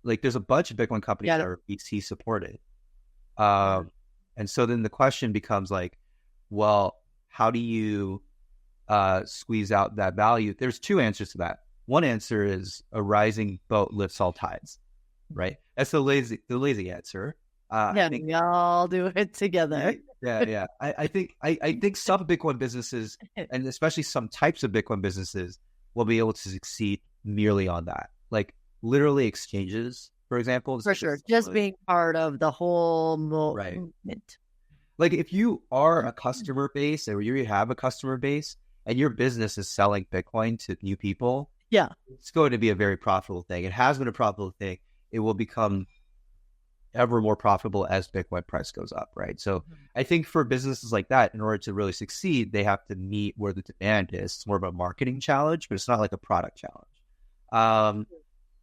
Speaker 2: like there's a bunch of Bitcoin companies that are VC supported. And so then the question becomes like, well, how do you squeeze out that value? There's two answers to that. one answer is a rising boat lifts all tides, right? That's the lazy answer.
Speaker 1: Yeah,
Speaker 2: I think,
Speaker 1: we all do it together.
Speaker 2: yeah. I think some Bitcoin businesses, and especially some types of Bitcoin businesses, will be able to succeed merely on that. Like literally exchanges, for example.
Speaker 1: For sure. Just being part of the whole
Speaker 2: Right.
Speaker 1: movement.
Speaker 2: Like if you are a customer base or you have a customer base and your business is selling Bitcoin to new people,
Speaker 1: Yeah.
Speaker 2: it's going to be a very profitable thing. It has been a profitable thing. It will become ever more profitable as Bitcoin price goes up, right? So I think for businesses like that, in order to really succeed, they have to meet where the demand is. It's more of a marketing challenge, but it's not like a product challenge.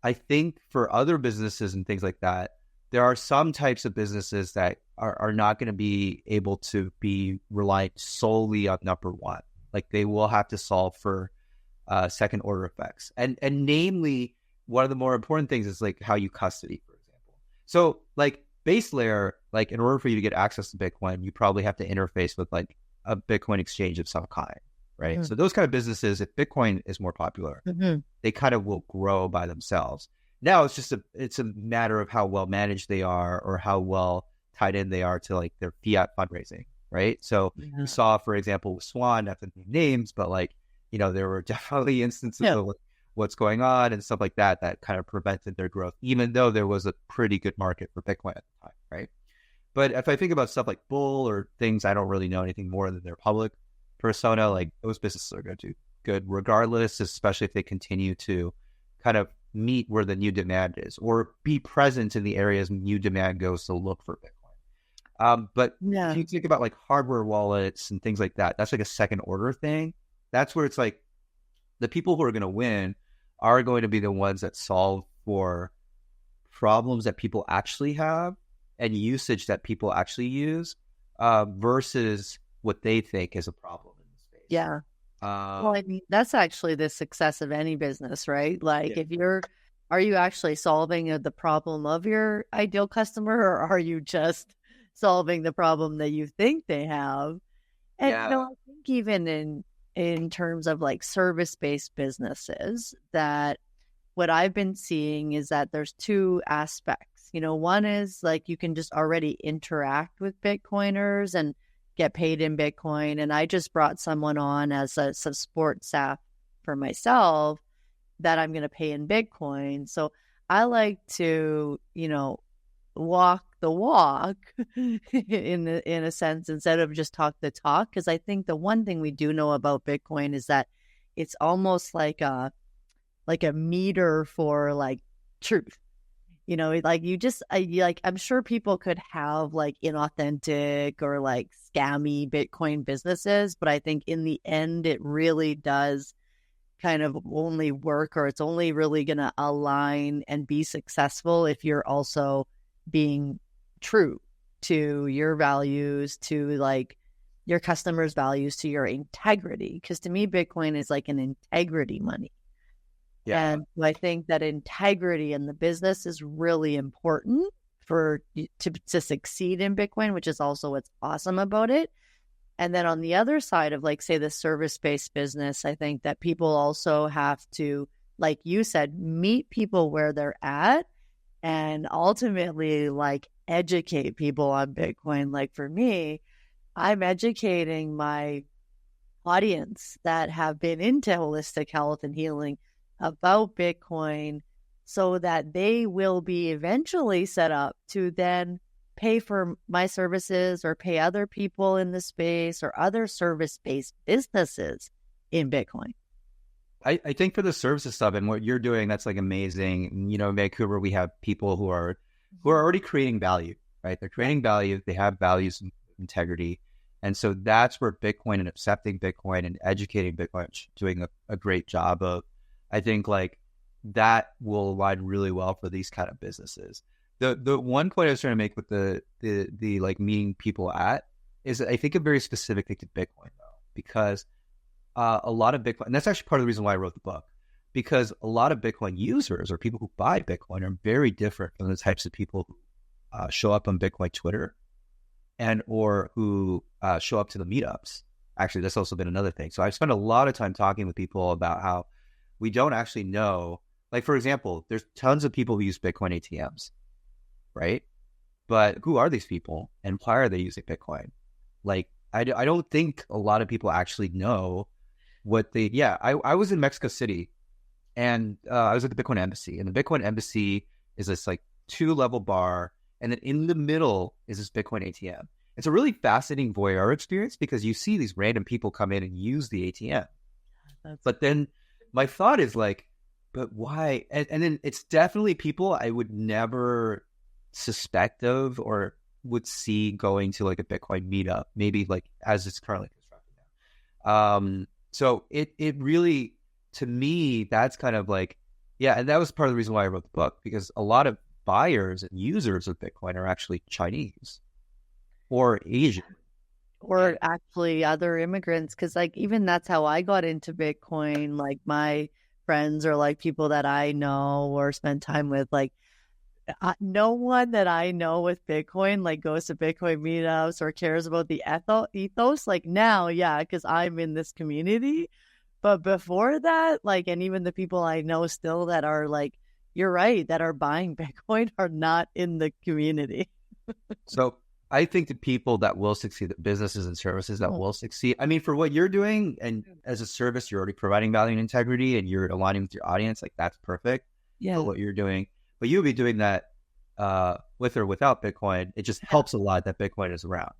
Speaker 2: I think for other businesses and things like that, there are some types of businesses that are not going to be able to be reliant solely on number one. Like they will have to solve for second order effects. And namely, one of the more important things is like how you custody, for example. So like base layer, like in order for you to get access to Bitcoin, you probably have to interface with like a Bitcoin exchange of some kind, right?
Speaker 1: Mm-hmm.
Speaker 2: So those kind of businesses, if Bitcoin is more popular, they kind of will grow by themselves. Now it's a matter of how well managed they are or how well tied in they are to like their fiat fundraising, right? So we saw, for example, with Swan, not to name names, but like, you know, there were definitely instances of what's going on and stuff like that that kind of prevented their growth, even though there was a pretty good market for Bitcoin at the time, right? But if I think about stuff like Bull or things I don't really know anything more than their public persona, like those businesses are going to do good regardless, especially if they continue to kind of meet where the new demand is or be present in the areas new demand goes to look for Bitcoin. But if you think about like hardware wallets and things like that, that's like a second order thing. That's where it's like the people who are going to win are going to be the ones that solve for problems that people actually have and usage that people actually use versus what they think is a problem in the space.
Speaker 1: Yeah. Well, I mean, that's actually the success of any business, right? Like are you actually solving the problem of your ideal customer, or are you just solving the problem that you think they have? And I think even in terms of like service-based businesses, that what I've been seeing is that there's two aspects. You know, one is like you can just already interact with Bitcoiners and get paid in Bitcoin. And I just brought someone on as a support staff for myself that I'm going to pay in Bitcoin. So I like to, you know, walk the walk in a sense instead of just talk the talk. Because I think the one thing we do know about Bitcoin is that it's almost like a meter for like truth. You know, like you just, I'm sure people could have like inauthentic or like scammy Bitcoin businesses, but I think in the end, it really does kind of only work, or it's only really going to align and be successful if you're also being true to your values, to like your customers' values, to your integrity. Because to me, Bitcoin is like an integrity money. Yeah. And I think that integrity in the business is really important to succeed in Bitcoin, which is also what's awesome about it. And then on the other side of like, say, the service-based business, I think that people also have to, like you said, meet people where they're at and ultimately like educate people on Bitcoin. Like for me, I'm educating my audience that have been into holistic health and healing about Bitcoin so that they will be eventually set up to then pay for my services or pay other people in the space or other service-based businesses in Bitcoin.
Speaker 2: I think for the services stuff and what you're doing, that's like amazing. You know, in Vancouver, we have people who are already creating value, right? They're creating value. They have values and integrity. And so that's where Bitcoin and accepting Bitcoin and educating Bitcoin doing a great job of. I think like that will align really well for these kind of businesses. The one point I was trying to make with the like meeting people at is that I think it's very specifically to Bitcoin though, because a lot of Bitcoin, and that's actually part of the reason why I wrote the book, because a lot of Bitcoin users or people who buy Bitcoin are very different from the types of people who show up on Bitcoin Twitter and or who show up to the meetups. Actually, that's also been another thing. So I've spent a lot of time talking with people about how we don't actually know. Like, for example, there's tons of people who use Bitcoin ATMs, right? But who are these people and why are they using Bitcoin? Like, I don't think a lot of people actually know what they, I was in Mexico City and I was at the Bitcoin Embassy, and the Bitcoin Embassy is this like 2-level bar. And then in the middle is this Bitcoin ATM. It's a really fascinating voyeur experience because you see these random people come in and use the ATM. But then my thought is like, but why? And then it's definitely people I would never suspect of or would see going to like a Bitcoin meetup, maybe like as it's currently constructed now. So it really, to me, that's kind of like, yeah. And that was part of the reason why I wrote the book, because a lot of buyers and users of Bitcoin are actually Chinese or Asian.
Speaker 1: Or actually other immigrants, because like even that's how I got into Bitcoin. Like my friends or like people that I know or spend time with, like no one that I know with Bitcoin like goes to Bitcoin meetups or cares about the ethos. Like now, yeah, because I'm in this community. But before that, like, and even the people I know still that are like, you're right, that are buying Bitcoin are not in the community.
Speaker 2: So I think the people that will succeed, the businesses and services that will succeed, I mean, for what you're doing and as a service, you're already providing value and integrity and you're aligning with your audience. Like that's perfect for what you're doing. But you'll be doing that with or without Bitcoin. It just helps a lot that Bitcoin is around.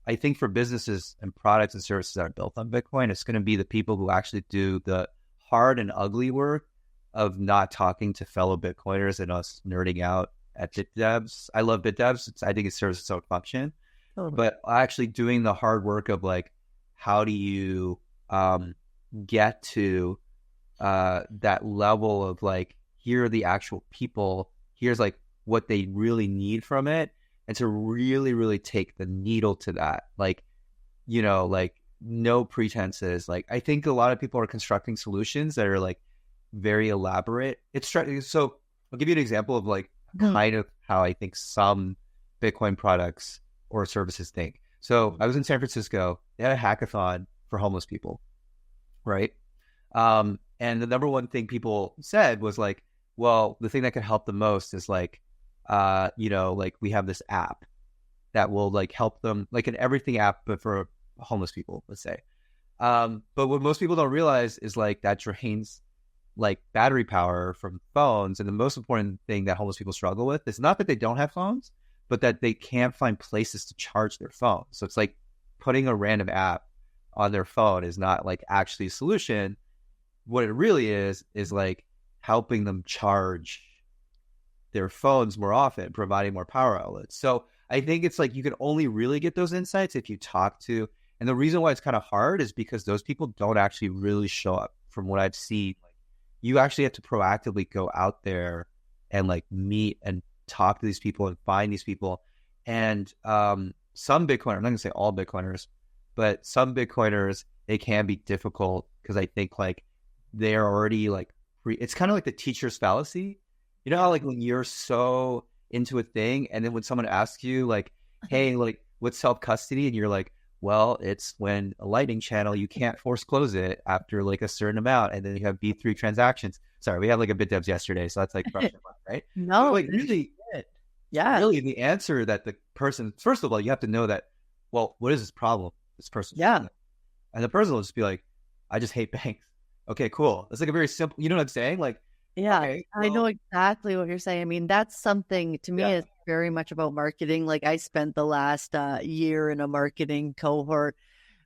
Speaker 2: I think for businesses and products and services that are built on Bitcoin, it's going to be the people who actually do the hard and ugly work of not talking to fellow Bitcoiners and us nerding out at BitDevs. I love BitDevs. I think it serves its own function. Totally. But actually doing the hard work of like, how do you get to that level of like, here are the actual people, here's like what they really need from it. And to really, really take the needle to that, like, you know, like no pretenses. Like, I think a lot of people are constructing solutions that are like very elaborate. So I'll give you an example of like kind of how I think some Bitcoin products or services think. So I was in San Francisco. They had a hackathon for homeless people, right? And the number one thing people said was like, well, the thing that could help the most is like, you know, like we have this app that will like help them, like an everything app, but for homeless people, let's say. But what most people don't realize is like that drains like battery power from phones. And the most important thing that homeless people struggle with is not that they don't have phones, but that they can't find places to charge their phone. So it's like putting a random app on their phone is not like actually a solution. What it really is like helping them charge their phones more often, providing more power outlets. So I think it's like you can only really get those insights if you talk to, and the reason why it's kind of hard is because those people don't actually really show up from what I've seen. Like, you actually have to proactively go out there and like meet and talk to these people and find these people. And some Bitcoiners, I'm not gonna say all Bitcoiners, but some Bitcoiners, it can be difficult because I think like they're already like, it's kind of like the teacher's fallacy. You know how like when you're so into a thing and then when someone asks you like, hey, like what's self-custody? And you're like, well, it's when a lightning channel, you can't force close it after like a certain amount. And then you have B3 transactions. Sorry, we had like a BitDevs yesterday. So that's like, right?
Speaker 1: No,
Speaker 2: but, like really, really the answer that the person, first of all, you have to know that, well, what is this problem? This person.
Speaker 1: Yeah.
Speaker 2: And the person will just be like, I just hate banks. Okay, cool. It's like a very simple, you know what I'm saying? Like,
Speaker 1: yeah,
Speaker 2: okay, well,
Speaker 1: I know exactly what you're saying. I mean, that's something to me is very much about marketing. Like I spent the last year in a marketing cohort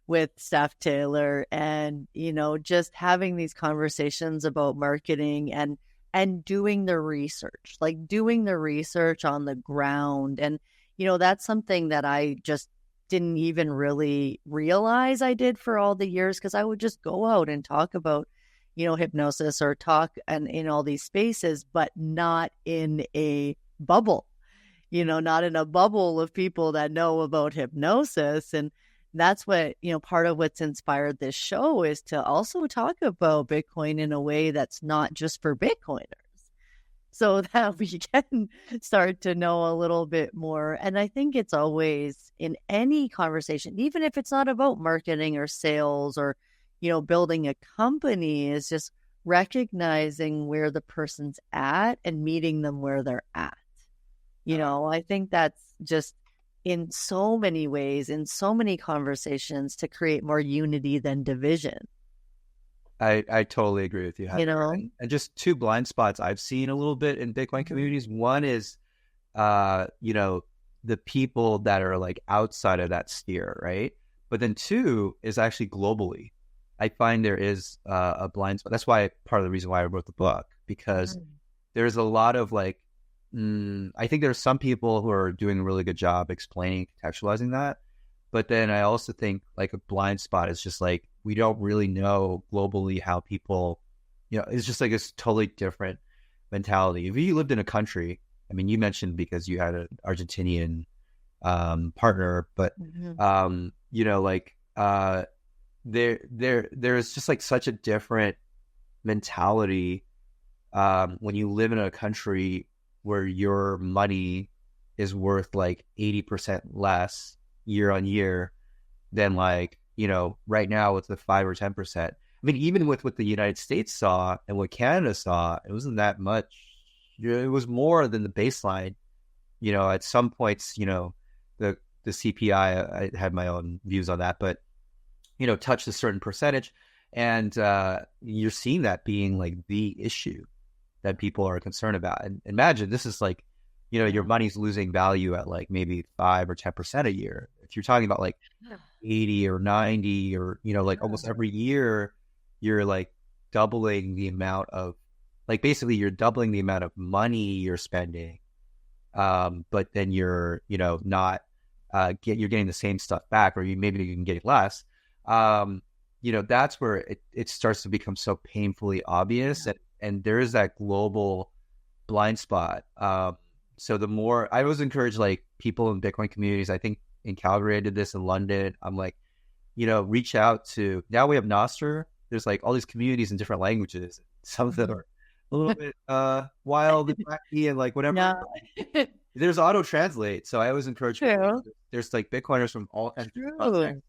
Speaker 1: with Steph Taylor and, you know, just having these conversations about marketing and doing the research, like doing the research on the ground. And, you know, that's something that I just didn't even really realize I did for all the years because I would just go out and talk about, you know, hypnosis or talk and in all these spaces, but not in a bubble, you know, not in a bubble of people that know about hypnosis. And that's what, you know, part of what's inspired this show is to also talk about Bitcoin in a way that's not just for Bitcoiners, so that we can start to know a little bit more. And I think it's always in any conversation, even if it's not about marketing or sales or, building a company is just recognizing where the person's at and meeting them where they're at. I think that's just in so many ways, in so many conversations, to create more unity than division.
Speaker 2: I totally agree with you, Heather. And just two blind spots I've seen a little bit in Bitcoin communities. One is, the people that are like outside of that sphere, right? But then two is actually globally. I find there is a blind spot. That's why part of the reason why I wrote the book, because there's a lot of like, I think there's some people who are doing a really good job explaining, contextualizing that. But then I also think like a blind spot is just like, we don't really know globally how people, it's just like a totally different mentality. If you lived in a country, I mean, you mentioned because you had an Argentinian partner, but there's just like such a different mentality when you live in a country where your money is worth like 80% less year on year than like, right now with the 5 or 10%. I mean, even with what the United States saw and what Canada saw, it wasn't that much. It was more than the baseline. At some points, the CPI, I had my own views on that, but, touched a certain percentage. And you're seeing that being like the issue that people are concerned about. And imagine this is like, your money's losing value at like maybe 5 or 10% a year. If you're talking about like 80 or 90 or, like almost every year, you're like doubling the amount of, like basically you're doubling the amount of money you're spending. But then you're, not, you're getting the same stuff back, or maybe you can get less. That's where it starts to become so painfully obvious. And there is that global blind spot. So the more I always encourage like people in Bitcoin communities, I think in Calgary, I did this in London. I'm like, reach out to, now we have Nostr. There's like all these communities in different languages. Some of them are a little bit wild and wacky and like whatever. Yeah. There's auto translate. So I always encourage people. There's like Bitcoiners from all kinds of contexts,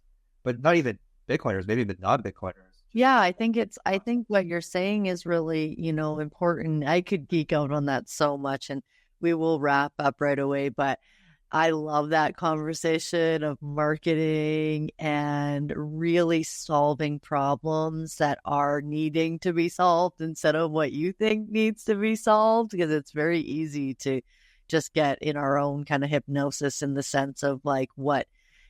Speaker 2: but not even Bitcoiners, maybe even non-Bitcoiners.
Speaker 1: Yeah, I think what you're saying is really, important. I could geek out on that so much, and we will wrap up right away, but I love that conversation of marketing and really solving problems that are needing to be solved instead of what you think needs to be solved, because it's very easy to just get in our own kind of hypnosis in the sense of like what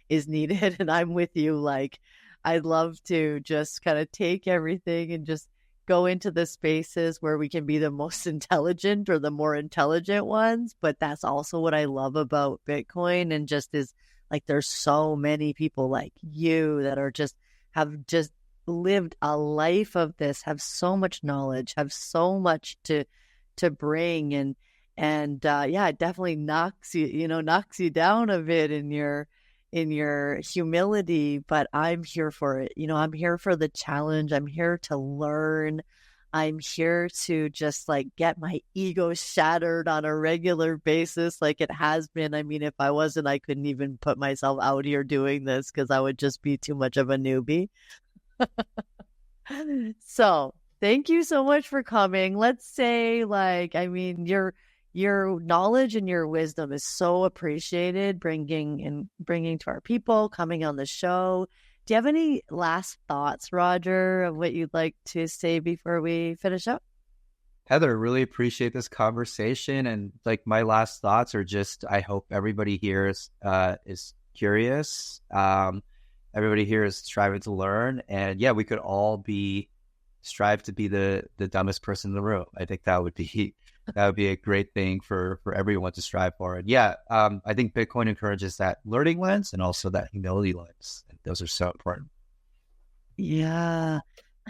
Speaker 1: is needed. And I'm with you. Like, I'd love to just kind of take everything and just go into the spaces where we can be the most intelligent or the more intelligent ones. But that's also what I love about Bitcoin, and just is like, there's so many people like you that are have just lived a life of this, have so much knowledge, have so much to bring. And yeah, it definitely knocks you down a bit in your humility, but I'm here for it. I'm here for the challenge. I'm here to learn. I'm here to just like get my ego shattered on a regular basis, like it has been. I mean, if I wasn't, I couldn't even put myself out here doing this, because I would just be too much of a newbie. So thank you so much for coming. Let's say, like, I mean, your knowledge and your wisdom is so appreciated, bringing to our people, coming on the show. Do you have any last thoughts, Roger, of what you'd like to say before we finish up?
Speaker 2: Heather, really appreciate this conversation. And like my last thoughts are just, I hope everybody here is curious. Everybody here is striving to learn. And yeah, we could all strive to be the dumbest person in the room. I think that would be a great thing for everyone to strive for. And yeah, I think Bitcoin encourages that learning lens and also that humility lens. And those are so important.
Speaker 1: Yeah,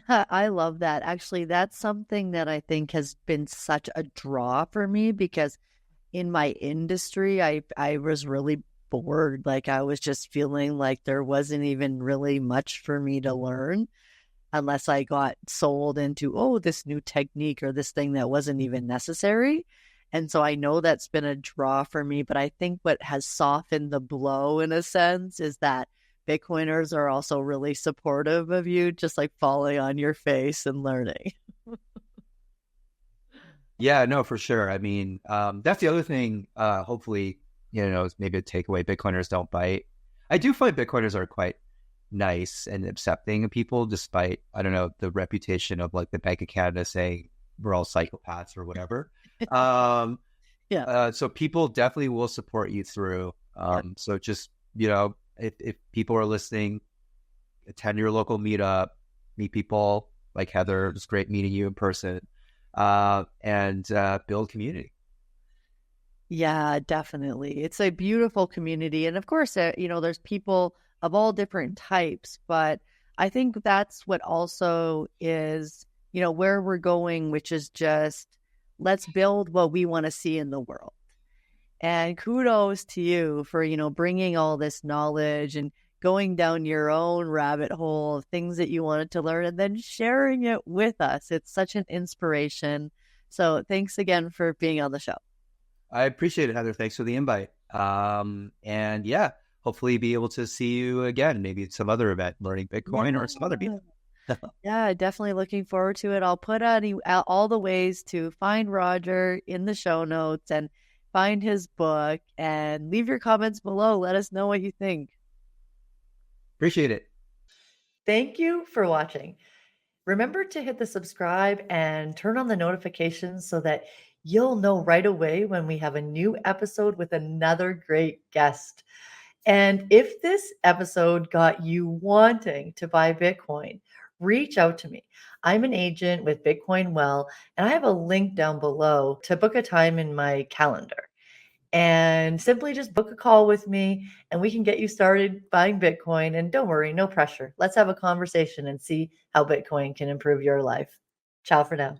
Speaker 1: I love that. Actually, that's something that I think has been such a draw for me, because in my industry, I was really bored. Like, I was just feeling like there wasn't even really much for me to learn, unless I got sold into, this new technique or this thing that wasn't even necessary. And so I know that's been a draw for me. But I think what has softened the blow, in a sense, is that Bitcoiners are also really supportive of you, just like falling on your face and learning.
Speaker 2: Yeah, no, for sure. I mean, that's the other thing. Hopefully, is maybe a takeaway. Bitcoiners don't bite. I do find Bitcoiners are quite nice and accepting of people, despite, I don't know, the reputation of like the Bank of Canada saying we're all psychopaths or whatever.
Speaker 1: Yeah.
Speaker 2: So people definitely will support you through. So just, if people are listening, attend your local meetup, meet people like Heather. It's great meeting you in person, and build community.
Speaker 1: Yeah, definitely. It's a beautiful community. And of course, there's people of all different types, but I think that's what also is, where we're going, which is just let's build what we want to see in the world. And kudos to you for, bringing all this knowledge and going down your own rabbit hole of things that you wanted to learn and then sharing it with us. It's such an inspiration. So thanks again for being on the show.
Speaker 2: I appreciate it, Heather. Thanks for the invite. And yeah, hopefully be able to see you again, maybe at some other event, Learning Bitcoin or some other meetup.
Speaker 1: Yeah, definitely looking forward to it. I'll put all the ways to find Roger in the show notes and find his book, and leave your comments below. Let us know what you think.
Speaker 2: Appreciate it. Thank you for watching. Remember to hit the subscribe and turn on the notifications so that you'll know right away when we have a new episode with another great guest. And if this episode got you wanting to buy Bitcoin, reach out to me. I'm an agent with Bitcoin Well, and I have a link down below to book a time in my calendar. And simply just book a call with me and we can get you started buying Bitcoin. And don't worry, no pressure. Let's have a conversation and see how Bitcoin can improve your life. Ciao for now.